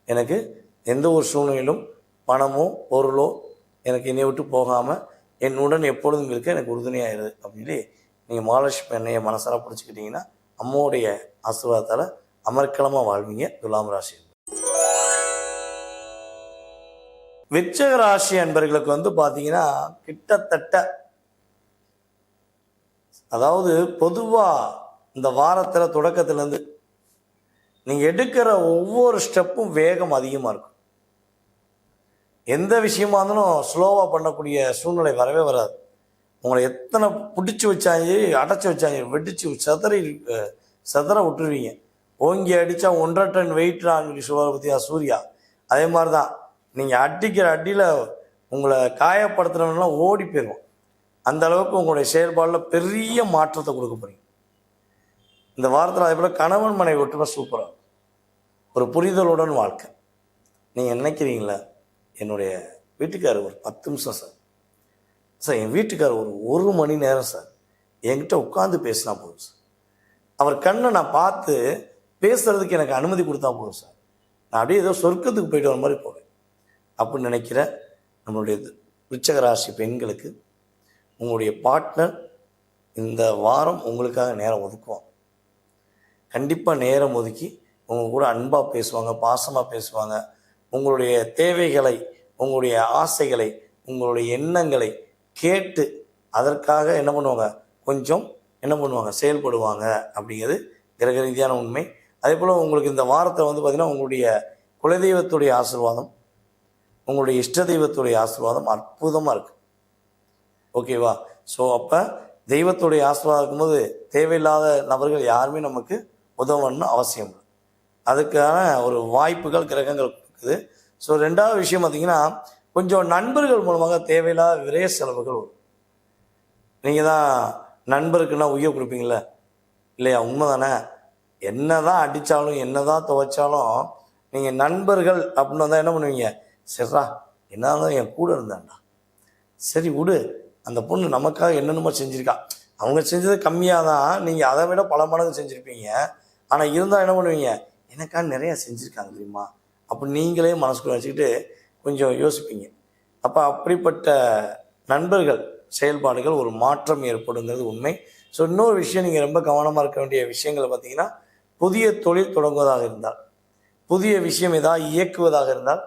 எனக்கு எந்த ஒரு சூழ்நிலையிலும் பணமோ பொருளோ எனக்கு என்னை விட்டு போகாமல் என்னுடன் எப்பொழுதும் இருக்க எனக்கு உறுதுணையாகிடுது அப்படின்னு நீங்கள் மகாலட்சுமி என்னையை மனசார பிடிச்சிக்கிட்டிங்கன்னா அம்மாவுடைய ஆசீர்வாதத்தால் அமர்க்கலமாக வாழ்வீங்க. துலாம் ராசி. விருச்சிக ராசி அன்பர்களுக்கு வந்து பார்த்தீங்கன்னா கிட்டத்தட்ட, அதாவது பொதுவாக இந்த வாரத்தில் தொடக்கத்துலேருந்து நீங்கள் எடுக்கிற ஒவ்வொரு ஸ்டெப்பும் வேகம் அதிகமாக இருக்கும். எந்த விஷயமா இருந்தாலும் ஸ்லோவாக பண்ணக்கூடிய சூழ்நிலை வரவே வராது. உங்களை எத்தனை பிடிச்சி வச்சாங்க, அடைச்சி வச்சாங்க, வெடிச்சு சதற விட்டுருவீங்க. ஓங்கி அடித்தா 1.5 டன் வெயிட்றான்னு சொல்லுவார் பற்றியா சூர்யா. அதே மாதிரி தான் நீங்கள் அடிக்கிற அடியில் உங்களை காயப்படுத்துகிறவங்கலாம் ஓடி போயிடும். அந்த அளவுக்கு உங்களுடைய செயல்பாடில் பெரிய மாற்றத்தை கொடுக்க போகிறீங்க இந்த வாரத்தில். அதே போல் கணவன் மனைவி ஒற்றுமை சூப்பராக, ஒரு புரிதலுடன் வாழ்க்கை. நீங்கள் நினைக்கிறீங்களா, என்னுடைய வீட்டுக்காரர் ஒரு 10 நிமிஷம் சார், என் வீட்டுக்காரர் ஒரு மணி நேரம் சார் என்கிட்ட உட்காந்து பேசினா போதும் சார், அவர் கண்ணை நான் பார்த்து பேசுகிறதுக்கு எனக்கு அனுமதி கொடுத்தா போதும் சார், நான் அப்படியே ஏதோ சொர்க்கத்துக்கு போயிட்டு வர மாதிரி போவேன் அப்படின்னு நினைக்கிற நம்மளுடைய விருச்சிக ராசி பெண்களுக்கு உங்களுடைய பார்ட்னர் இந்த வாரம் உங்களுக்காக நேரம் ஒதுக்குவாங்க. கண்டிப்பாக நேரம் ஒதுக்கி உங்கள் கூட அன்பாக பேசுவாங்க, பாசமாக பேசுவாங்க. உங்களுடைய தேவைகளை, உங்களுடைய ஆசைகளை, உங்களுடைய எண்ணங்களை கேட்டு அதற்காக என்ன பண்ணுவாங்க, கொஞ்சம் என்ன பண்ணுவாங்க, செயல்படுவாங்க அப்படிங்கிறது கிரக ரீதியான உண்மை. அதே போல் உங்களுக்கு இந்த வாரத்தை வந்து பார்த்திங்கன்னா உங்களுடைய குலதெய்வத்துடைய ஆசீர்வாதம், உங்களுடைய இஷ்ட தெய்வத்துடைய ஆசீர்வாதம் அற்புதமாக இருக்குது. ஓகேவா? ஸோ அப்போ தெய்வத்துடைய ஆசீர்வாதம் இருக்கும்போது தேவையில்லாத நபர்கள் யாருமே நமக்கு உதவணும்னு அவசியம் இல்லை. அதுக்கான ஒரு வாய்ப்புகள் கிரகங்கள் இருக்குது. ஸோ ரெண்டாவது விஷயம் பார்த்திங்கன்னா, கொஞ்சம் நண்பர்கள் மூலமாக தேவையில்லாத விரைய செலவுகள் வரும். நீங்கள் தான் நண்பருக்குன்னா உயிர் கொடுப்பீங்களே இல்லையா? உண்மை தானே? என்ன தான் அடித்தாலும் என்ன தான் துவைச்சாலும் நீங்கள் நண்பர்கள் அப்படின்னு வந்தால் என்ன பண்ணுவீங்க, சரிடா என்ன தான் என் கூட இருந்தாண்டா, சரி விடு, அந்த பொண்ணு நமக்காக என்னென்னமோ செஞ்சுருக்கா, அவங்க செஞ்சது கம்மியாக தான், நீங்கள் அதை விட பல மடங்கு செஞ்சுருப்பீங்க. ஆனால் இருந்தால் என்ன பண்ணுவீங்க, எனக்காக நிறையா செஞ்சுருக்காங்க தெரியுமா அப்போ நீங்களே மனசுக்குள்ள வச்சுக்கிட்டு கொஞ்சம் யோசிப்பீங்க. அப்போ அப்படிப்பட்ட நண்பர்கள் செயல்பாடுகள் ஒரு மாற்றம் ஏற்படுங்கிறது உண்மை. ஸோ இன்னொரு விஷயம், நீங்கள் ரொம்ப கவனமாக இருக்க வேண்டிய விஷயங்களை பார்த்தீங்கன்னா, புதிய தொழில் தொடங்குவதாக இருந்தால், புதிய விஷயம் ஏதாவது இயக்குவதாக இருந்தால்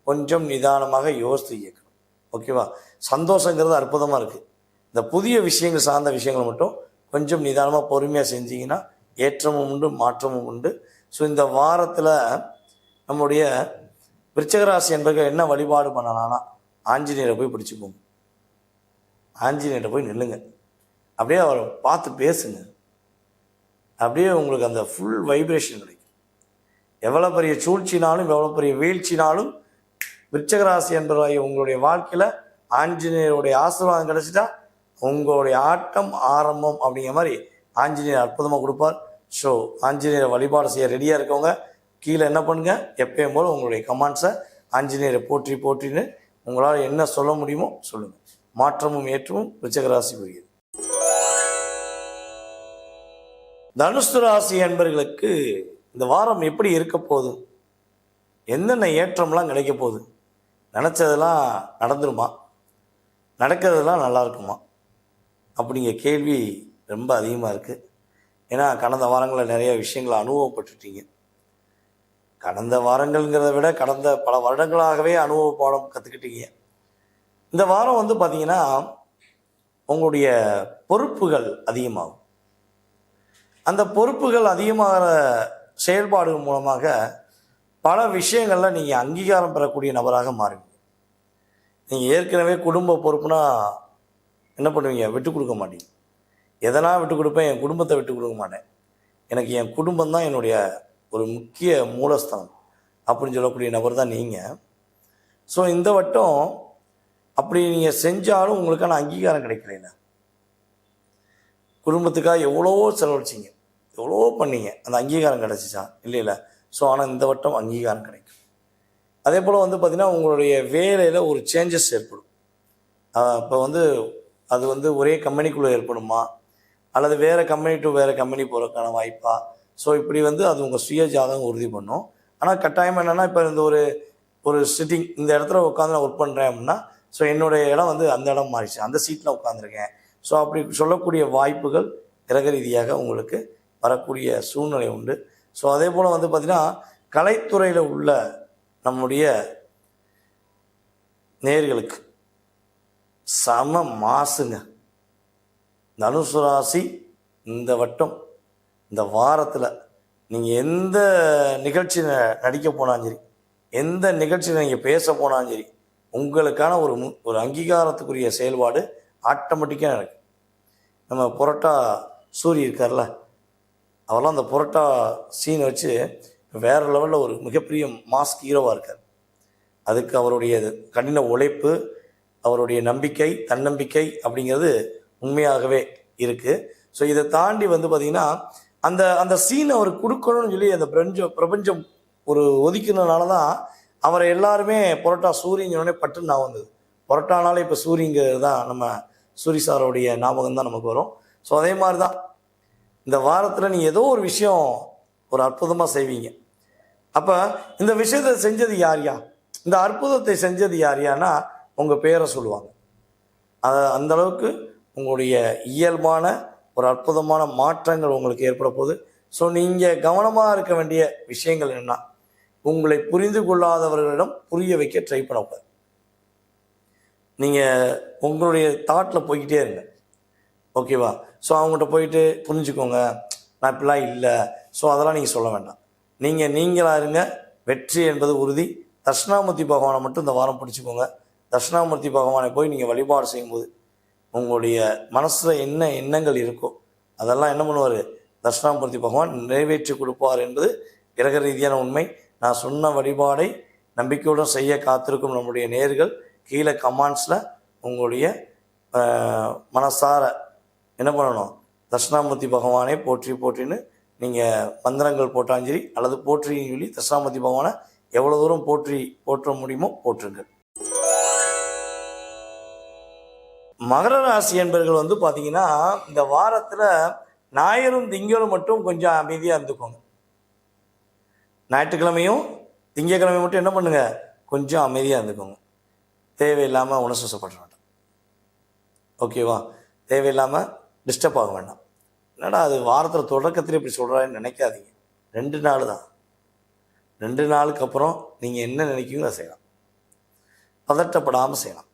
கொஞ்சம் நிதானமாக யோசித்து இயக்கணும். ஓகேவா? சந்தோஷங்கிறது அற்புதமாக இருக்குது. இந்த புதிய விஷயங்கள் சார்ந்த விஷயங்களை மட்டும் கொஞ்சம் நிதானமாக பொறுமையாக செஞ்சீங்கன்னா ஏற்றமும் உண்டு, மாற்றமும் உண்டு. ஸோ இந்த வாரத்தில் நம்முடைய விருச்சிக ராசி என்பவர்கள் என்ன வழிபாடு பண்ணலான்னா, ஆஞ்சநேயரை போய் பிடிச்சிக்கோங்க, ஆஞ்சநேயரை போய் நில்லுங்க, அப்படியே அவரை பார்த்து பேசுங்க, அப்படியே உங்களுக்கு அந்த ஃபுல் வைப்ரேஷன் கிடைக்கும். எவ்வளோ பெரிய சூழ்ச்சினாலும் எவ்வளோ பெரிய வீழ்ச்சினாலும் விருச்சிக ராசி என்பவர்கள் உங்களுடைய வாழ்க்கையில் ஆஞ்சநேயருடைய ஆசீர்வாதம் கிடைச்சிட்டா உங்களுடைய ஆட்டம் ஆரம்பம் அப்படிங்கிற மாதிரி ஆஞ்சநேயர் அற்புதமாக கொடுப்பார். ஸோ ஆஞ்சநேயரை வழிபாடு செய்ய ரெடியாக இருக்கவங்க கீழே என்ன பண்ணுங்கள், எப்பயும் போல் உங்களுடைய கமெண்ட்ஸை ஆஞ்சநேயரை போற்றி போற்றின்னு உங்களால் என்ன சொல்ல முடியுமோ சொல்லுங்கள். மாற்றமும் ஏற்றமும் விருச்சிக ராசி புரியுது. தனுசு ராசி என்பவர்களுக்கு இந்த வாரம் எப்படி இருக்க போகுது, என்னென்ன ஏற்றம்லாம் கிடைக்க போகுது, நினச்சதெல்லாம் நடந்துருமா, நடக்கிறதுலாம் நல்லா இருக்குமா அப்படிங்கிற கேள்வி ரொம்ப அதிகமாக இருக்குது. ஏன்னா கடந்த வாரங்களில் நிறைய விஷயங்களை அனுபவப்பட்டுட்டீங்க. கடந்த வாரங்கள்ங்கிறத விட கடந்த பல வருடங்களாகவே அனுபவ பாடம் கற்றுக்கிட்டீங்க. இந்த வாரம் வந்து பார்த்திங்கன்னா உங்களுடைய பொறுப்புகள் அதிகமாகும். அந்த பொறுப்புகள் அதிகமாகிற செயல்பாடுகள் மூலமாக பல விஷயங்களில் நீங்கள் அங்கீகாரம் பெறக்கூடிய நபராக மாறுவீங்க. நீங்கள் ஏற்கனவே குடும்ப பொறுப்புனா என்ன பண்ணுவீங்க? விட்டு கொடுக்க மாட்டீங்க. எதனால் விட்டு கொடுப்பேன்? என் குடும்பத்தை விட்டு கொடுக்க மாட்டேன். எனக்கு என் குடும்பம் தான் என்னுடைய ஒரு முக்கிய மூலஸ்தானம் அப்படின்னு சொல்லக்கூடிய நபர் தான் நீங்கள். ஸோ இந்த வட்டம் அப்படி நீங்கள் செஞ்சாலும் உங்களுக்கான அங்கீகாரம் கிடைக்கல. குடும்பத்துக்காக எவ்வளவோ செலவழிச்சிங்க, எவ்வளவோ பண்ணீங்க, அந்த அங்கீகாரம் கிடச்சிச்சா? இல்லை. ஸோ ஆனால் இந்த வட்டம் அங்கீகாரம் கிடைக்கும். அதே போல் பார்த்திங்கன்னா உங்களுடைய வேலையில் ஒரு சேஞ்சஸ் ஏற்படும். இப்போ அது ஒரே கம்பெனிக்குள்ளே ஏற்படுமா, அல்லது வேறு கம்பெனி டு வேறு கம்பெனி போகிறதுக்கான வாய்ப்பா? ஸோ இப்படி அது உங்கள் சுய ஜாதகம் உறுதி பண்ணும். ஆனால் கட்டாயம் என்னென்னா, இப்போ இந்த ஒரு சிட்டிங் இந்த இடத்துல உட்காந்து நான் ஒர்க் பண்ணுறேன் அப்படின்னா, ஸோ என்னுடைய இடம் அந்த இடம் மாறிடுச்சு, அந்த சீட்டில் உட்காந்துருக்கேன். ஸோ அப்படி சொல்லக்கூடிய வாய்ப்புகள் கிரக ரீதியாக உங்களுக்கு வரக்கூடிய சூழ்நிலை உண்டு. ஸோ அதே போல் பார்த்திங்கன்னா கலைத்துறையில் உள்ள நம்முடைய நேயர்களுக்கு சம மாசுங்க. தனுசு ராசி இந்த வட்டம் இந்த வாரத்தில் நீங்கள் எந்த நிகழ்ச்சியில் நடிக்க போனாலும் சரி, எந்த நிகழ்ச்சியில் நீங்கள் பேச போனாலும் சரி, உங்களுக்கான ஒரு அங்கீகாரத்துக்குரிய செயல்பாடு ஆட்டோமேட்டிக்காக நடக்கும். நம்ம புரோட்டா சூரி இருக்கார்ல, அவரெல்லாம் அந்த புரோட்டா சீனை வச்சு வேறு லெவலில் ஒரு மிகப்பெரிய மாஸ்க் ஹீரோவாக இருக்கார். அதுக்கு அவருடைய கடின உழைப்பு, அவருடைய நம்பிக்கை, தன்னம்பிக்கை அப்படிங்கிறது உண்மையாகவே இருக்குது. ஸோ இதை தாண்டி பார்த்திங்கன்னா அந்த சீனை அவர் கொடுக்கணும்னு சொல்லி அந்த பிரபஞ்சம் ஒரு ஒதுக்கினதுனால தான் அவரை எல்லாருமே புரோட்டா சூரியனோடனே பட்டுன்னு நான் வந்தது. புரோட்டானாலே இப்போ சூரியங்கிறது தான் நம்ம சூரி சாரோடைய ஞாபகம் தான் நமக்கு வரும். ஸோ அதே மாதிரி தான் இந்த வாரத்தில் நீங்கள் ஏதோ ஒரு விஷயம் ஒரு அற்புதமாக செய்வீங்க. அப்போ இந்த விஷயத்தை செஞ்சது யார்யா, இந்த அற்புதத்தை செஞ்சது யார்யானா உங்கள் பேரை சொல்லுவாங்க. அந்தளவுக்கு உங்களுடைய இயல்பான ஒரு அற்புதமான மாற்றங்கள் உங்களுக்கு ஏற்பட போகுது. ஸோ நீங்கள் கவனமாக இருக்க வேண்டிய விஷயங்கள் என்ன, உங்களை புரிந்து கொள்ளாதவர்களிடம் புரிய வைக்க ட்ரை பண்ணக்கூடாது. நீங்கள் உங்களுடைய தாட்டில் போய்கிட்டே இருங்க, ஓகேவா? ஸோ அவங்ககிட்ட போயிட்டு புரிஞ்சுக்கோங்க, நான் இப்படிலாம் இல்லை, ஸோ அதெல்லாம் நீங்கள் சொல்ல வேண்டாம். நீங்களாக இருங்க. வெற்றி என்பது உறுதி. தட்சிணாமூர்த்தி பகவானை மட்டும் இந்த வாரம் பிடிச்சிக்கோங்க. தட்சிணாமூர்த்தி பகவானை போய் நீங்கள் வழிபாடு செய்யும்போது உங்களுடைய மனசில் என்ன எண்ணங்கள் இருக்கோ அதெல்லாம் என்ன பண்ணுவார்? தட்சிணாமூர்த்தி பகவான் நிறைவேற்றி கொடுப்பார் என்பது கிரக ரீதியான உண்மை. நான் சொன்ன வழிபாடை நம்பிக்கையுடன் செய்ய காத்திருக்கும் நம்முடைய நேயர்கள் கீழே கமெண்ட்ஸில் உங்களுடைய மனசார என்ன பண்ணணும்? தட்சிணாமூர்த்தி பகவானை போற்றி போற்றின்னு நீங்கள் மந்திரங்கள் போட்டாலும் சரி, அல்லது போற்றின்னு சொல்லி தட்சிணாமூர்த்தி பகவானை எவ்வளோ தூரம் போற்ற முடியுமோ போற்றுங்கள். மகர ராசி என்பவர்கள் பார்த்தீங்கன்னா இந்த வாரத்தில் ஞாயிறும் திங்களும் மட்டும் கொஞ்சம் அமைதியாக இருந்துக்கோங்க. ஞாயிற்றுக்கிழமையும் திங்கக்கிழமையும் மட்டும் என்ன பண்ணுங்க, கொஞ்சம் அமைதியாக இருந்துக்கோங்க. தேவையில்லாமல் உணர்ச்சிப்பட வேண்டாம், ஓகேவா? தேவையில்லாமல் டிஸ்டர்ப் ஆக வேண்டாம். என்னடா அது வாரத்தில் தொடக்கத்தில் இப்படி சொல்கிறான்னு நினைக்காதீங்க. 2 நாள் தான். 2 நாளுக்கு அப்புறம் நீங்கள் என்ன நினைக்கிறீங்களோ அதை செய்யலாம். பதட்டப்படாமல் செய்யலாம்.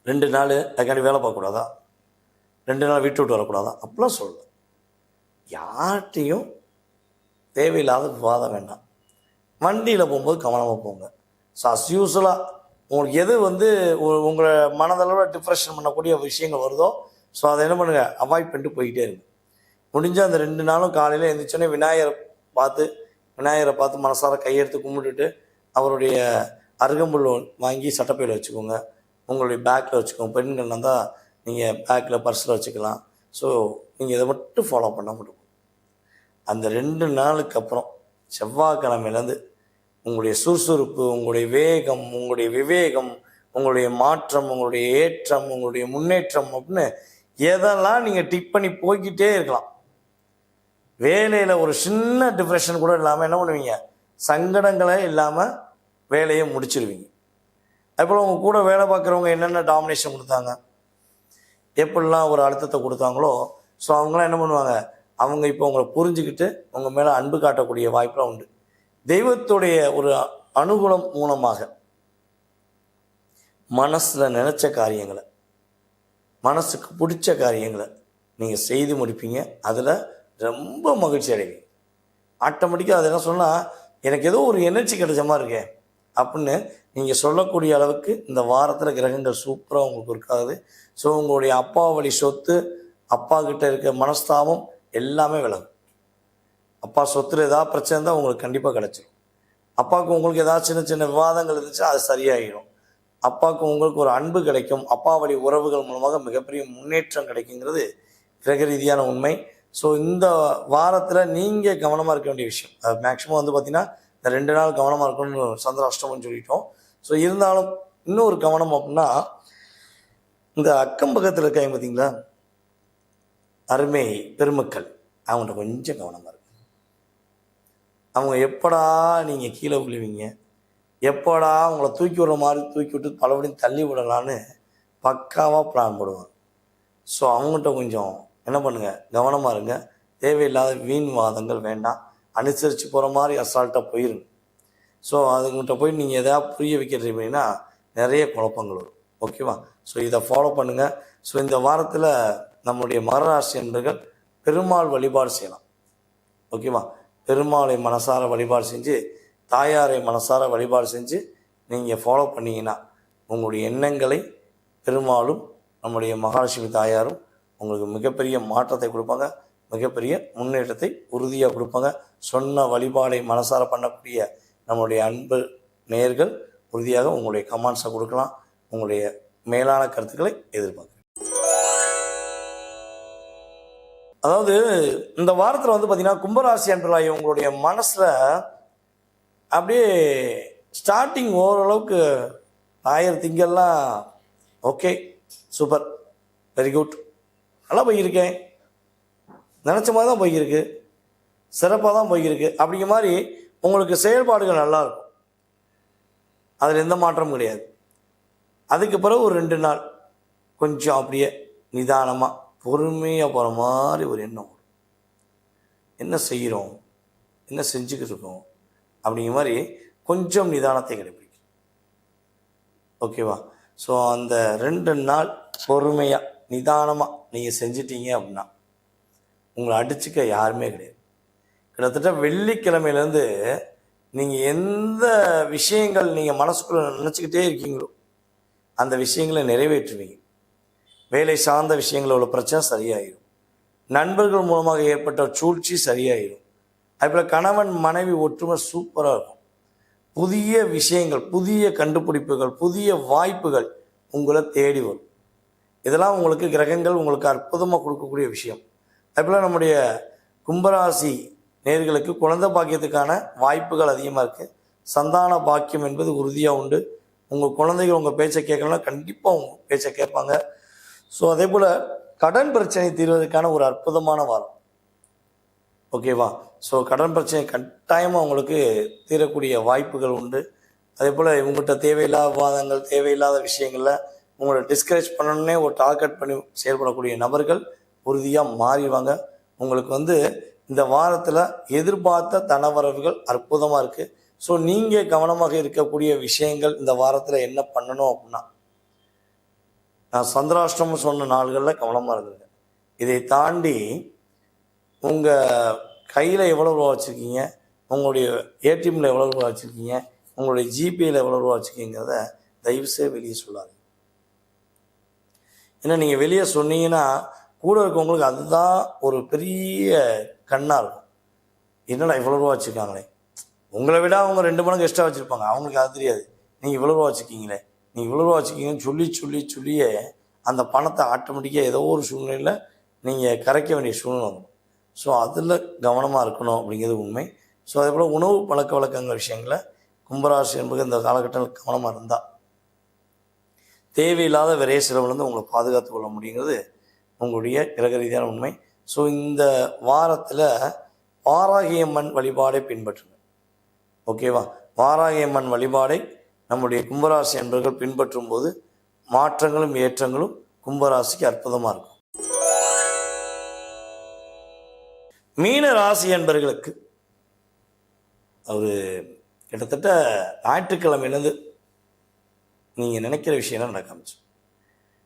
2 நாள் அதுக்காண்டி வேலை பார்க்கக்கூடாதா, 2 நாள் வீட்டு விட்டு வரக்கூடாதா, அப்படிலாம் சொல்லலை. யார்கிட்டையும் தேவையில்லாத விவாதம் வேண்டாம். வண்டியில் போகும்போது கவனமாக போங்க. ஸோ அஸ் யூஸ்வலாக உங்களுக்கு எது உங்களை மனதளவில் டிப்ரெஷன் பண்ணக்கூடிய விஷயங்கள் வருதோ, ஸோ அதை என்ன பண்ணுங்கள், அவாய்ட் பண்ணிட்டு போய்கிட்டே இருங்க. முடிஞ்சால் அந்த 2 நாளும் காலையில் எழுந்திரிச்சோன்னே விநாயகரை பார்த்து மனசார கையெடுத்து கும்பிட்டுட்டு அவருடைய அருகம்புல் வாங்கி சட்டப்பையில் வச்சுக்கோங்க, உங்களுடைய பேக்கில் வச்சுக்கோங்க. பெண்கள்லாம் தான் நீங்கள் பேக்கில் பர்ஸில் வச்சுக்கலாம். ஸோ நீங்கள் இதை மட்டும் ஃபாலோ பண்ண முடியும். அந்த 2 நாளுக்கு அப்புறம் செவ்வாய்க்கிழமையிலேருந்து உங்களுடைய சுறுசுறுப்பு, உங்களுடைய வேகம், உங்களுடைய விவேகம், உங்களுடைய மாற்றம், உங்களுடைய ஏற்றம், உங்களுடைய முன்னேற்றம் அப்படின்னு எதெல்லாம் நீங்கள் டிக் பண்ணி போய்கிட்டே இருக்கலாம். வேலையில் ஒரு சின்ன டிப்ரெஷன் கூட இல்லாமல் என்ன பண்ணுவீங்க, சங்கடங்களே இல்லாமல் வேலையை முடிச்சிருவீங்க. அதுபோல் உங்கள் கூட வேலை பார்க்குறவங்க என்னென்ன டாமினேஷன் கொடுத்தாங்க, எப்படிலாம் ஒரு அழுத்தத்தை கொடுத்தாங்களோ, ஸோ அவங்களாம் என்ன பண்ணுவாங்க, அவங்க இப்போ உங்களை புரிஞ்சுக்கிட்டு உங்கள் மேலே அன்பு காட்டக்கூடிய வாய்ப்பெலாம் உண்டு. தெய்வத்துடைய ஒரு அனுகூலம் மூலமாக மனசில் நினச்ச காரியங்களை, மனசுக்கு பிடிச்ச காரியங்களை நீங்கள் செய்து முடிப்பீங்க. அதில் ரொம்ப மகிழ்ச்சி அடைவீங்க. ஆட்டோமேட்டிக்காக அது என்ன சொன்னால், எனக்கு ஏதோ ஒரு எனர்ஜி கிடைச்ச மாதிரி இருக்கே, அப்படின்னு நீங்கள் சொல்லக்கூடிய அளவுக்கு இந்த வாரத்தில் கிரகங்கள் சூப்பராக உங்களுக்கு இருக்காது. ஸோ உங்களுடைய அப்பா வழி சொத்து, அப்பா கிட்ட இருக்க மனஸ்தாபம் எல்லாமே விலகும். அப்பா சொத்துல ஏதாவது பிரச்சனை இருந்தால் உங்களுக்கு கண்டிப்பாக கிடச்சிடும். அப்பாவுக்கு உங்களுக்கு ஏதாவது சின்ன சின்ன விவாதங்கள் இருந்துச்சுன்னா அது சரியாகிடும். அப்பாவுக்கு உங்களுக்கு ஒரு அன்பு கிடைக்கும். அப்பா வழி உறவுகள் மூலமாக மிகப்பெரிய முன்னேற்றம் கிடைக்குங்கிறது கிரக ரீதியான உண்மை. ஸோ இந்த வாரத்தில் நீங்கள் கவனமாக இருக்க வேண்டிய விஷயம், அது மேக்ஸிமம் வந்து பார்த்திங்கன்னா இந்த 2 நாள் கவனமாக இருக்கணும்னு சந்திர அஷ்டமம்னு சொல்லிட்டோம். ஸோ இருந்தாலும் இன்னொரு கவனம் அப்படின்னா, இந்த அக்கம் பக்கத்தில் இருக்காங்க பார்த்தீங்களா, அருமை பெருமக்கள், அவங்கள்ட்ட கொஞ்சம் கவனமாக இருக்கு. அவங்க எப்படா நீங்கள் கீழே விழுவீங்க, எப்படா அவங்கள தூக்கி விடுற மாதிரி தூக்கி விட்டு பலபடியும் தள்ளி விடலான்னு பக்காவாக பிளான் போடுவாங்க. ஸோ அவங்ககிட்ட கொஞ்சம் என்ன பண்ணுங்கள், கவனமாக இருங்க. தேவையில்லாத வீண் வாதங்கள் வேண்டாம். அனுசரித்து போகிற மாதிரி அசால்ட்டாக போயிருங்க. ஸோ அதுங்கிட்ட போய் நீங்கள் எதாவது புரிய வைக்கிறது அப்படின்னா நிறைய குழப்பங்கள் வரும். ஓகேவா? ஸோ இதை ஃபாலோ பண்ணுங்கள். ஸோ இந்த வாரத்தில் நம்முடைய மகர ராசி என்பர்கள் பெருமாள் வழிபாடு செய்யலாம். ஓகேவா? பெருமாளை மனசார வழிபாடு செஞ்சு, தாயாரை மனசார வழிபாடு செஞ்சு நீங்கள் ஃபாலோ பண்ணிங்கன்னா உங்களுடைய எண்ணங்களை பெருமாளும் நம்முடைய மகாலட்சுமி தாயாரும் உங்களுக்கு மிகப்பெரிய மாற்றத்தை கொடுப்பாங்க, மிகப்பெரிய முன்னேற்றத்தை உறுதியாக கொடுப்பாங்க. சொன்ன வழிபாடை மனசார பண்ணக்கூடிய நம்முடைய அன்பு நேயர்கள் உறுதியாக உங்களுடைய கமெண்ட்ஸை கொடுக்கலாம். உங்களுடைய மேலான கருத்துக்களை எதிர்பார்க்குறேன். அதாவது இந்த வாரத்தில் வந்து பார்த்திங்கன்னா கும்பராசி அன்பர்களாகிய உங்களுடைய மனசில் அப்படியே ஸ்டார்டிங் ஓரளவுக்கு திங்கள்லாம் ஓகே, சூப்பர், வெரி குட், நல்லா போயிருக்கேன், நினச்ச மாதிரி தான் போய்கிருக்கு, சிறப்பாக தான் போய்கிருக்கு அப்படிங்கிற மாதிரி உங்களுக்கு செயல்பாடுகள் நல்லாயிருக்கும். அதில் எந்த மாற்றமும் கிடையாது. அதுக்கு பிறகு ஒரு 2 நாள் கொஞ்சம் அப்படியே நிதானமாக பொறுமையாக போகிற மாதிரி ஒரு எண்ணம் வரும். என்ன செய்கிறோம், என்ன செஞ்சுக்கிட்டு இருக்கோம் அப்படிங்கிற மாதிரி கொஞ்சம் நிதானத்தை கடைபிடிக்கும். ஓகேவா? ஸோ அந்த 2 நாள் பொறுமையாக நிதானமாக நீங்கள் செஞ்சிட்டீங்க அப்படின்னா உங்களை அடிச்சுக்க யாருமே கிடையாது. கிட்டத்தட்ட வெள்ளிக்கிழமையிலேருந்து நீங்கள் எந்த விஷயங்கள் நீங்கள் மனசுக்குள்ளே நினச்சிக்கிட்டே இருக்கீங்களோ அந்த விஷயங்களை நிறைவேற்றுவீங்க. வேலை சார்ந்த விஷயங்களில் உள்ள பிரச்சனை சரியாயிடும். நண்பர்கள் மூலமாக ஏற்பட்ட சூழ்ச்சி சரியாயிடும். அதுபோல் கணவன் மனைவி ஒற்றுமை சூப்பராக இருக்கும். புதிய விஷயங்கள், புதிய கண்டுபிடிப்புகள், புதிய வாய்ப்புகள் உங்களை தேடி வரும். இதெல்லாம் உங்களுக்கு கிரகங்கள் உங்களுக்கு அற்புதமாக கொடுக்கக்கூடிய விஷயம். அதுபோல் நம்முடைய கும்பராசி நேர்களுக்கு குழந்தை பாக்கியத்துக்கான வாய்ப்புகள் அதிகமாக இருக்குது. சந்தான பாக்கியம் என்பது உறுதியாக உண்டு. உங்கள் குழந்தைகள் உங்கள் பேச்சை கேட்கலன்னா கண்டிப்பாக உங்கள் பேச்சை கேட்பாங்க. ஸோ அதே போல் கடன் பிரச்சனை தீர்வதற்கான ஒரு அற்புதமான வாரம். ஓகேவா? ஸோ கடன் பிரச்சனை கட்டாயமாக உங்களுக்கு தீரக்கூடிய வாய்ப்புகள் உண்டு. அதே போல் உங்கள்கிட்ட தேவையில்லாத விவாதங்கள், தேவையில்லாத விஷயங்களில் உங்களை டிஸ்கரேஜ் பண்ணணுன்னே ஒரு டார்கெட் பண்ணி செயல்படக்கூடிய நபர்கள் உறுதியாக மாறிடுவாங்க. உங்களுக்கு இந்த வாரத்தில் எதிர்பார்த்த தனவரவுகள் அற்புதமாக இருக்குது. ஸோ நீங்கள் கவனமாக இருக்கக்கூடிய விஷயங்கள் இந்த வாரத்தில் என்ன பண்ணணும் அப்படின்னா, நான் சந்திராஷ்டமம் சொன்ன நாள்களில் கவனமாக இருந்திருக்கேன். இதை தாண்டி உங்கள் கையில் எவ்வளோ ரூபா வச்சுருக்கீங்க, உங்களுடைய ஏடிஎம்மில் எவ்வளோ ரூபா வச்சுருக்கீங்க, உங்களுடைய ஜிபேயில் எவ்வளோ ரூபா வச்சுருக்கீங்கிறத தயவுசெய்து வெளியே சொல்லாது. ஏன்னா நீங்கள் வெளியே சொன்னீங்கன்னா கூட இருக்கவங்களுக்கு அதுதான் ஒரு பெரிய கண்ணாக இருக்கும். என்னடா இவ்வளோ ரூபா வச்சுருக்காங்களே, உங்களை விட அவங்க 2 மடங்கு எக்ஸ்ட்ரா வச்சுருப்பாங்க, அவங்களுக்கு அது தெரியாது. நீங்கள் இவ்வளோ ரூபா வச்சுருக்கீங்களே, நீங்கள் இவ்வளோ ரூபா வச்சுருக்கீங்கன்னு சொல்லியே அந்த பணத்தை ஆட்டோமேட்டிக்காக ஏதோ ஒரு சூழ்நிலையில் நீங்கள் கரைக்க வேண்டிய சூழ்நிலை வரும். ஸோ அதில் கவனமாக இருக்கணும் அப்படிங்கிறது உண்மை. ஸோ அதே போல் உணவு பழக்க வழக்கங்கள் விஷயங்களை கும்பராசி என்பது இந்த காலகட்டத்தில் கவனமாக இருந்தால் தேவையில்லாத விரைய செலவுலேருந்து உங்களை பாதுகாத்து கொள்ள முடியுங்கிறது உங்களுடைய கிரக ரீதியான உண்மை. ஸோ இந்த வாரத்தில் வாராகியம்மன் வழிபாடை பின்பற்றுங்க. ஓகேவா? வாராகியம்மன் வழிபாடை நம்முடைய கும்பராசி என்பவர்கள் பின்பற்றும் போது மாற்றங்களும் ஏற்றங்களும் கும்பராசிக்கு அற்புதமாக இருக்கும். மீன ராசி என்பவர்களுக்கு ஒரு கிட்டத்தட்ட ஞாயிற்றுக்கிழமையிலேருந்து நீங்கள் நினைக்கிற விஷயம்லாம் நடக்க ஆரம்பிச்சு.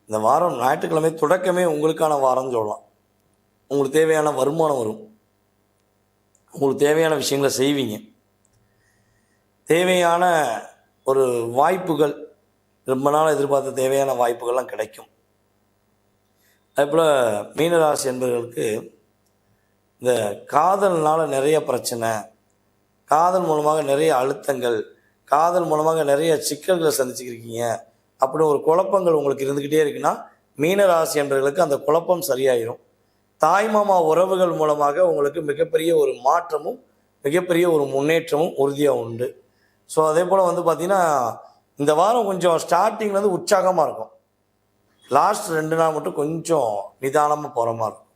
இந்த வாரம் ஞாயிற்றுக்கிழமை தொடக்கமே உங்களுக்கான வாரம்னு சொல்லலாம். உங்களுக்கு தேவையான வருமானம் வரும், உங்களுக்கு தேவையான விஷயங்களை செய்வீங்க, தேவையான ஒரு வாய்ப்புகள், ரொம்ப நாள் எதிர்பார்த்த தேவையான வாய்ப்புகள்லாம் கிடைக்கும். அதேபோல் மீனராசி என்பவர்களுக்கு இந்த காதல்னால நிறைய பிரச்சனை, காதல் மூலமாக நிறைய அழுத்தங்கள், காதல் மூலமாக நிறைய சிக்கல்களை சந்திச்சுக்கிருக்கீங்க அப்படின்னு ஒரு குழப்பங்கள் உங்களுக்கு இருந்துக்கிட்டே இருக்குன்னா, மீனராசி என்பவர்களுக்கு அந்த குழப்பம் சரியாயிடும். தாய்மாமா உறவுகள் மூலமாக உங்களுக்கு மிகப்பெரிய ஒரு மாற்றமும் மிகப்பெரிய ஒரு முன்னேற்றமும் உறுதியாக உண்டு. ஸோ அதே போல் பார்த்திங்கன்னா, இந்த வாரம் கொஞ்சம் ஸ்டார்டிங்கில் உற்சாகமாக இருக்கும். லாஸ்ட் 2 நாள் மட்டும் கொஞ்சம் நிதானமாக போகிற மாதிரி இருக்கும்.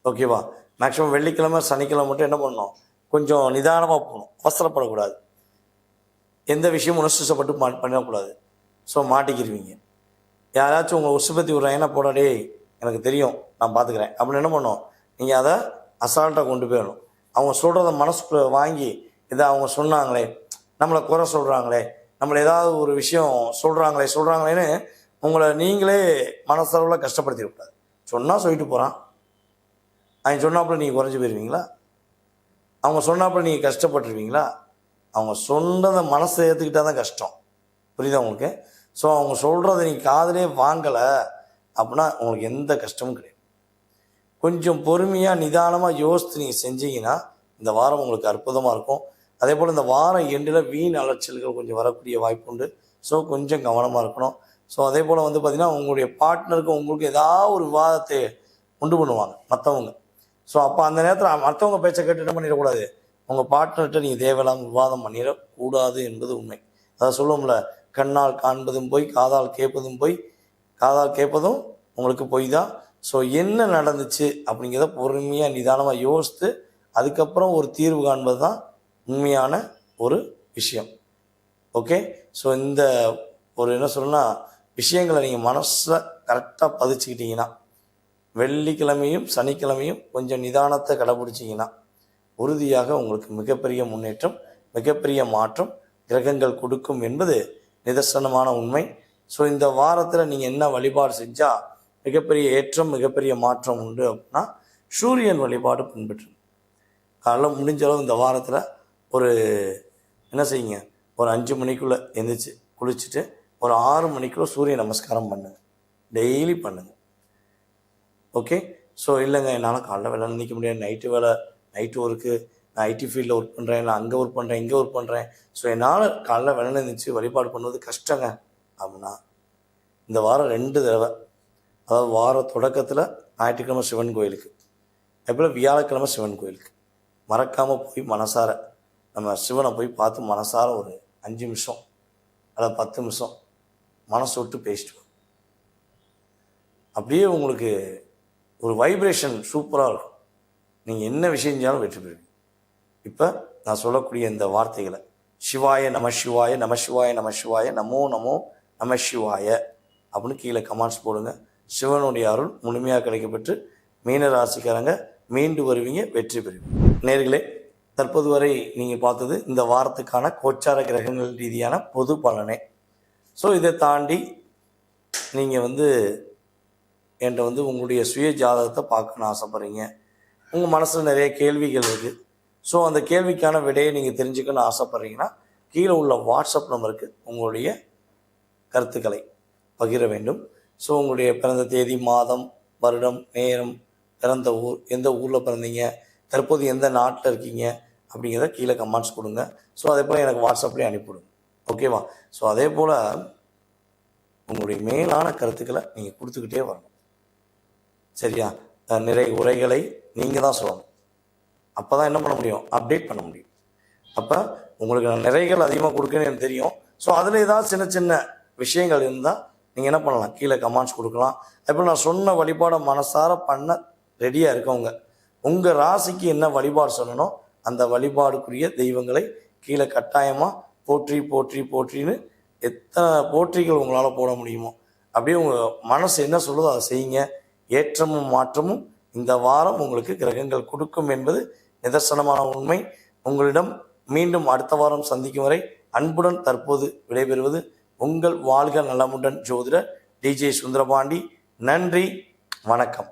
ஓகேவா? மேக்ஸிமம் வெள்ளிக்கிழமை சனிக்கிழமை மட்டும் என்ன பண்ணணும், கொஞ்சம் நிதானமாக போகணும், அவசரப்படக்கூடாது, எந்த விஷயமும் உணர்ச்சிப்பட்டு பண்ணக்கூடாது. ஸோ மாட்டிக்கிடுவீங்க. யாராச்சும் உங்களை உசுப்பத்தி விட்றாங்கன்னா, போடாடே எனக்கு தெரியும் நான் பார்த்துக்கிறேன் அப்படின்னு என்ன பண்ணணும், நீங்கள் அதை அசால்ட்டாக கொண்டு போயிடணும். அவங்க சொல்கிறத மனசுக்குள்ளே வாங்கி, இதை அவங்க சொன்னாங்களே, நம்மளை குறை சொல்கிறாங்களே, நம்மளை ஏதாவது ஒரு விஷயம் சொல்கிறாங்களேன்னு உங்களை நீங்களே மனசளவில் கஷ்டப்படுத்திடக்கூடாது. சொன்னால் சொல்லிட்டு போகிறான், அவங்க சொன்னாப்புல நீங்கள் குறைஞ்சி போயிடுவீங்களா? அவங்க சொன்னாப்புல நீங்கள் கஷ்டப்பட்டுருவீங்களா? அவங்க சொன்னதை மனசை ஏற்றுக்கிட்டால் தான் கஷ்டம். புரியுதா உங்களுக்கு? ஸோ அவங்க சொல்கிறத நீங்கள் காதிலே வாங்கலை அப்படின்னா உங்களுக்கு எந்த கஷ்டமும் கிடையாது. கொஞ்சம் பொறுமையாக நிதானமாக யோசித்து நீங்கள் செஞ்சீங்கன்னா இந்த வாரம் உங்களுக்கு அற்புதமாக இருக்கும். அதே போல் இந்த வாரம் எண்டில் வீண் அலைச்சல்கள் கொஞ்சம் வரக்கூடிய வாய்ப்பு உண்டு. ஸோ கொஞ்சம் கவனமாக இருக்கணும். ஸோ அதே போல் பார்த்திங்கன்னா, உங்களுடைய பார்ட்னருக்கு உங்களுக்கு ஏதாவது ஒரு விவாதத்தை உண்டு பண்ணுவாங்க மற்றவங்க. ஸோ அப்போ அந்த நேரத்தில் மற்றவங்க பேச்சை கேட்டு என்ன பண்ணிடக்கூடாது, உங்கள் பார்ட்னர்கிட்ட நீங்கள் தேவையில்லாமல் விவாதம் பண்ணிடக்கூடாது என்பது உண்மை. அதாவது சொல்லுவோம்ல, கண்ணால் காண்பதும் போய், காதால் கேட்பதும் போய், காதால் கேட்பதும் உங்களுக்கு போய் தான். ஸோ என்ன நடந்துச்சு அப்படிங்கிறத பொறுமையாக நிதானமாக யோசித்து அதுக்கப்புறம் ஒரு தீர்வு காண்பது தான் உண்மையான ஒரு விஷயம். ஓகே? ஸோ இந்த ஒரு என்ன சொல்லணும்னா, விஷயங்களை நீங்கள் மனசில் கரெக்டாக பதிச்சுக்கிட்டீங்கன்னா, வெள்ளிக்கிழமையும் சனிக்கிழமையும் கொஞ்சம் நிதானத்தை கடைபிடிச்சிங்கன்னா உறுதியாக உங்களுக்கு மிகப்பெரிய முன்னேற்றம், மிகப்பெரிய மாற்றம் கிரகங்கள் கொடுக்கும் என்பது நிதர்சனமான உண்மை. ஸோ இந்த வாரத்தில் நீங்கள் என்ன வழிபாடு செஞ்சால் மிகப்பெரிய ஏற்றம், மிகப்பெரிய மாற்றம் உண்டு அப்படின்னா, சூரியன் வழிபாடு பின்பற்று. காலைல முடிஞ்சளவு இந்த வாரத்தில் ஒரு என்ன செய்யுங்க, ஒரு 5 மணிக்குள்ளே எழுந்திரிச்சு குளிச்சுட்டு ஒரு 6 மணிக்குள்ளே சூரிய நமஸ்காரம் பண்ணுங்கள். டெய்லி பண்ணுங்கள். ஓகே? ஸோ இல்லைங்க என்னால் காலைல வேலை நிற்க முடியாது, நைட்டு ஒர்க்கு, நான் ஐடி ஃபீல்டில் ஒர்க் பண்ணுறேன், இல்லை அங்கே ஒர்க் பண்ணுறேன், இங்கே ஒர்க் பண்ணுறேன், ஸோ என்னால் காலைல வேலை நினைச்சு வழிபாடு பண்ணுவது கஷ்டங்க அப்படின்னா, இந்த வாரம் 2 தடவை, அதாவது வார தொடக்கத்தில் ஞாயிற்றுக்கிழமை சிவன் கோயிலுக்கு, அதுபோல் வியாழக்கிழமை சிவன் கோயிலுக்கு மறக்காமல் போய் மனசார நம்ம சிவனை போய் பார்த்து மனசார ஒரு 5 நிமிஷம் அல்லது 10 நிமிஷம் மனசு விட்டு பேசிட்டு அப்படியே உங்களுக்கு ஒரு வைப்ரேஷன் சூப்பராக இருக்கும். நீங்கள் என்ன விஷயம் செஞ்சாலும் வெற்றி பெறுவீங்க. இப்போ நான் சொல்லக்கூடிய இந்த வார்த்தைகளை, சிவாய நம சிவாய, நம சிவாய நம சிவாய, நமோ நமோ நம சிவாய அப்படின்னு கீழே கமெண்ட்ஸ் போடுங்க. சிவனுடைய அருள் முழுமையாக கிடைக்கப்பெற்று மீனராசிக்காரங்க மீண்டு வருவீங்க, வெற்றி பெறுவீங்க. நேர்களே, தற்போது வரை நீங்கள் பார்த்தது இந்த வாரத்துக்கான கோச்சார கிரகங்கள் ரீதியான பொது பலனே. ஸோ இதை தாண்டி நீங்கள் என்கிட்ட உங்களுடைய சுய ஜாதகத்தை பார்க்கணுன்னு ஆசைப்பட்றீங்க, உங்கள் மனசில் நிறைய கேள்விகள் இருக்குது, ஸோ அந்த கேள்விக்கான விடையை நீங்கள் தெரிஞ்சுக்கணும்னு ஆசைப்பட்றீங்கன்னா கீழே உள்ள வாட்ஸ்அப் நம்பருக்கு உங்களுடைய கருத்துக்களை பகிர வேண்டும். ஸோ உங்களுடைய பிறந்த தேதி, மாதம், வருடம், நேரம், பிறந்த ஊர், எந்த ஊரில் பிறந்தீங்க, தற்போது எந்த நாட்டில் இருக்கீங்க அப்படிங்கிறத கீழே கமெண்ட்ஸ் கொடுங்க. ஸோ அதே போல் எனக்கு வாட்ஸ்அப்லேயே அனுப்பிவிடுங்க. ஓகேவா? ஸோ அதே போல் உங்களுடைய மேலான கருத்துக்களை நீங்கள் கொடுத்துக்கிட்டே வரணும். சரியா? நிறை உரைகளை நீங்கள் தான் சொல்லணும். அப்போ தான் என்ன பண்ண முடியும், அப்டேட் பண்ண முடியும். அப்போ உங்களுக்கு நான் நிறைகள் அதிகமாக கொடுக்குன்னு எனக்கு தெரியும். ஸோ அதில் ஏதாவது சின்ன சின்ன விஷயங்கள் இருந்தால் நீங்கள் என்ன பண்ணலாம், கீழே கமெண்ட்ஸ் கொடுக்கலாம். அதுபோல் நான் சொன்ன வழிபாடை மனசார பண்ண ரெடியாக இருக்கவங்க, உங்கள் ராசிக்கு என்ன வழிபாடு சொல்லணும் அந்த வழிபாடுக்குரிய தெய்வங்களை கீழே கட்டாயமாக போற்றி போற்றி போற்றின்னு எத்தனை போற்றிகள் உங்களால் போட முடியுமோ அப்படியே உங்கள் மனசு என்ன சொல்லுதோ அதை செய்யுங்க. ஏற்றமும் மாற்றமும் இந்த வாரம் உங்களுக்கு கிரகங்கள் கொடுக்கும் என்பது நிதர்சனமான உண்மை. உங்களிடம் மீண்டும் அடுத்த வாரம் சந்திக்கும் வரை அன்புடன் தற்போது விடைபெறுவது உங்கள் வாழ்க நலமுடன் ஜோதிடர் டிஜே சுந்தரபாண்டி. நன்றி, வணக்கம்.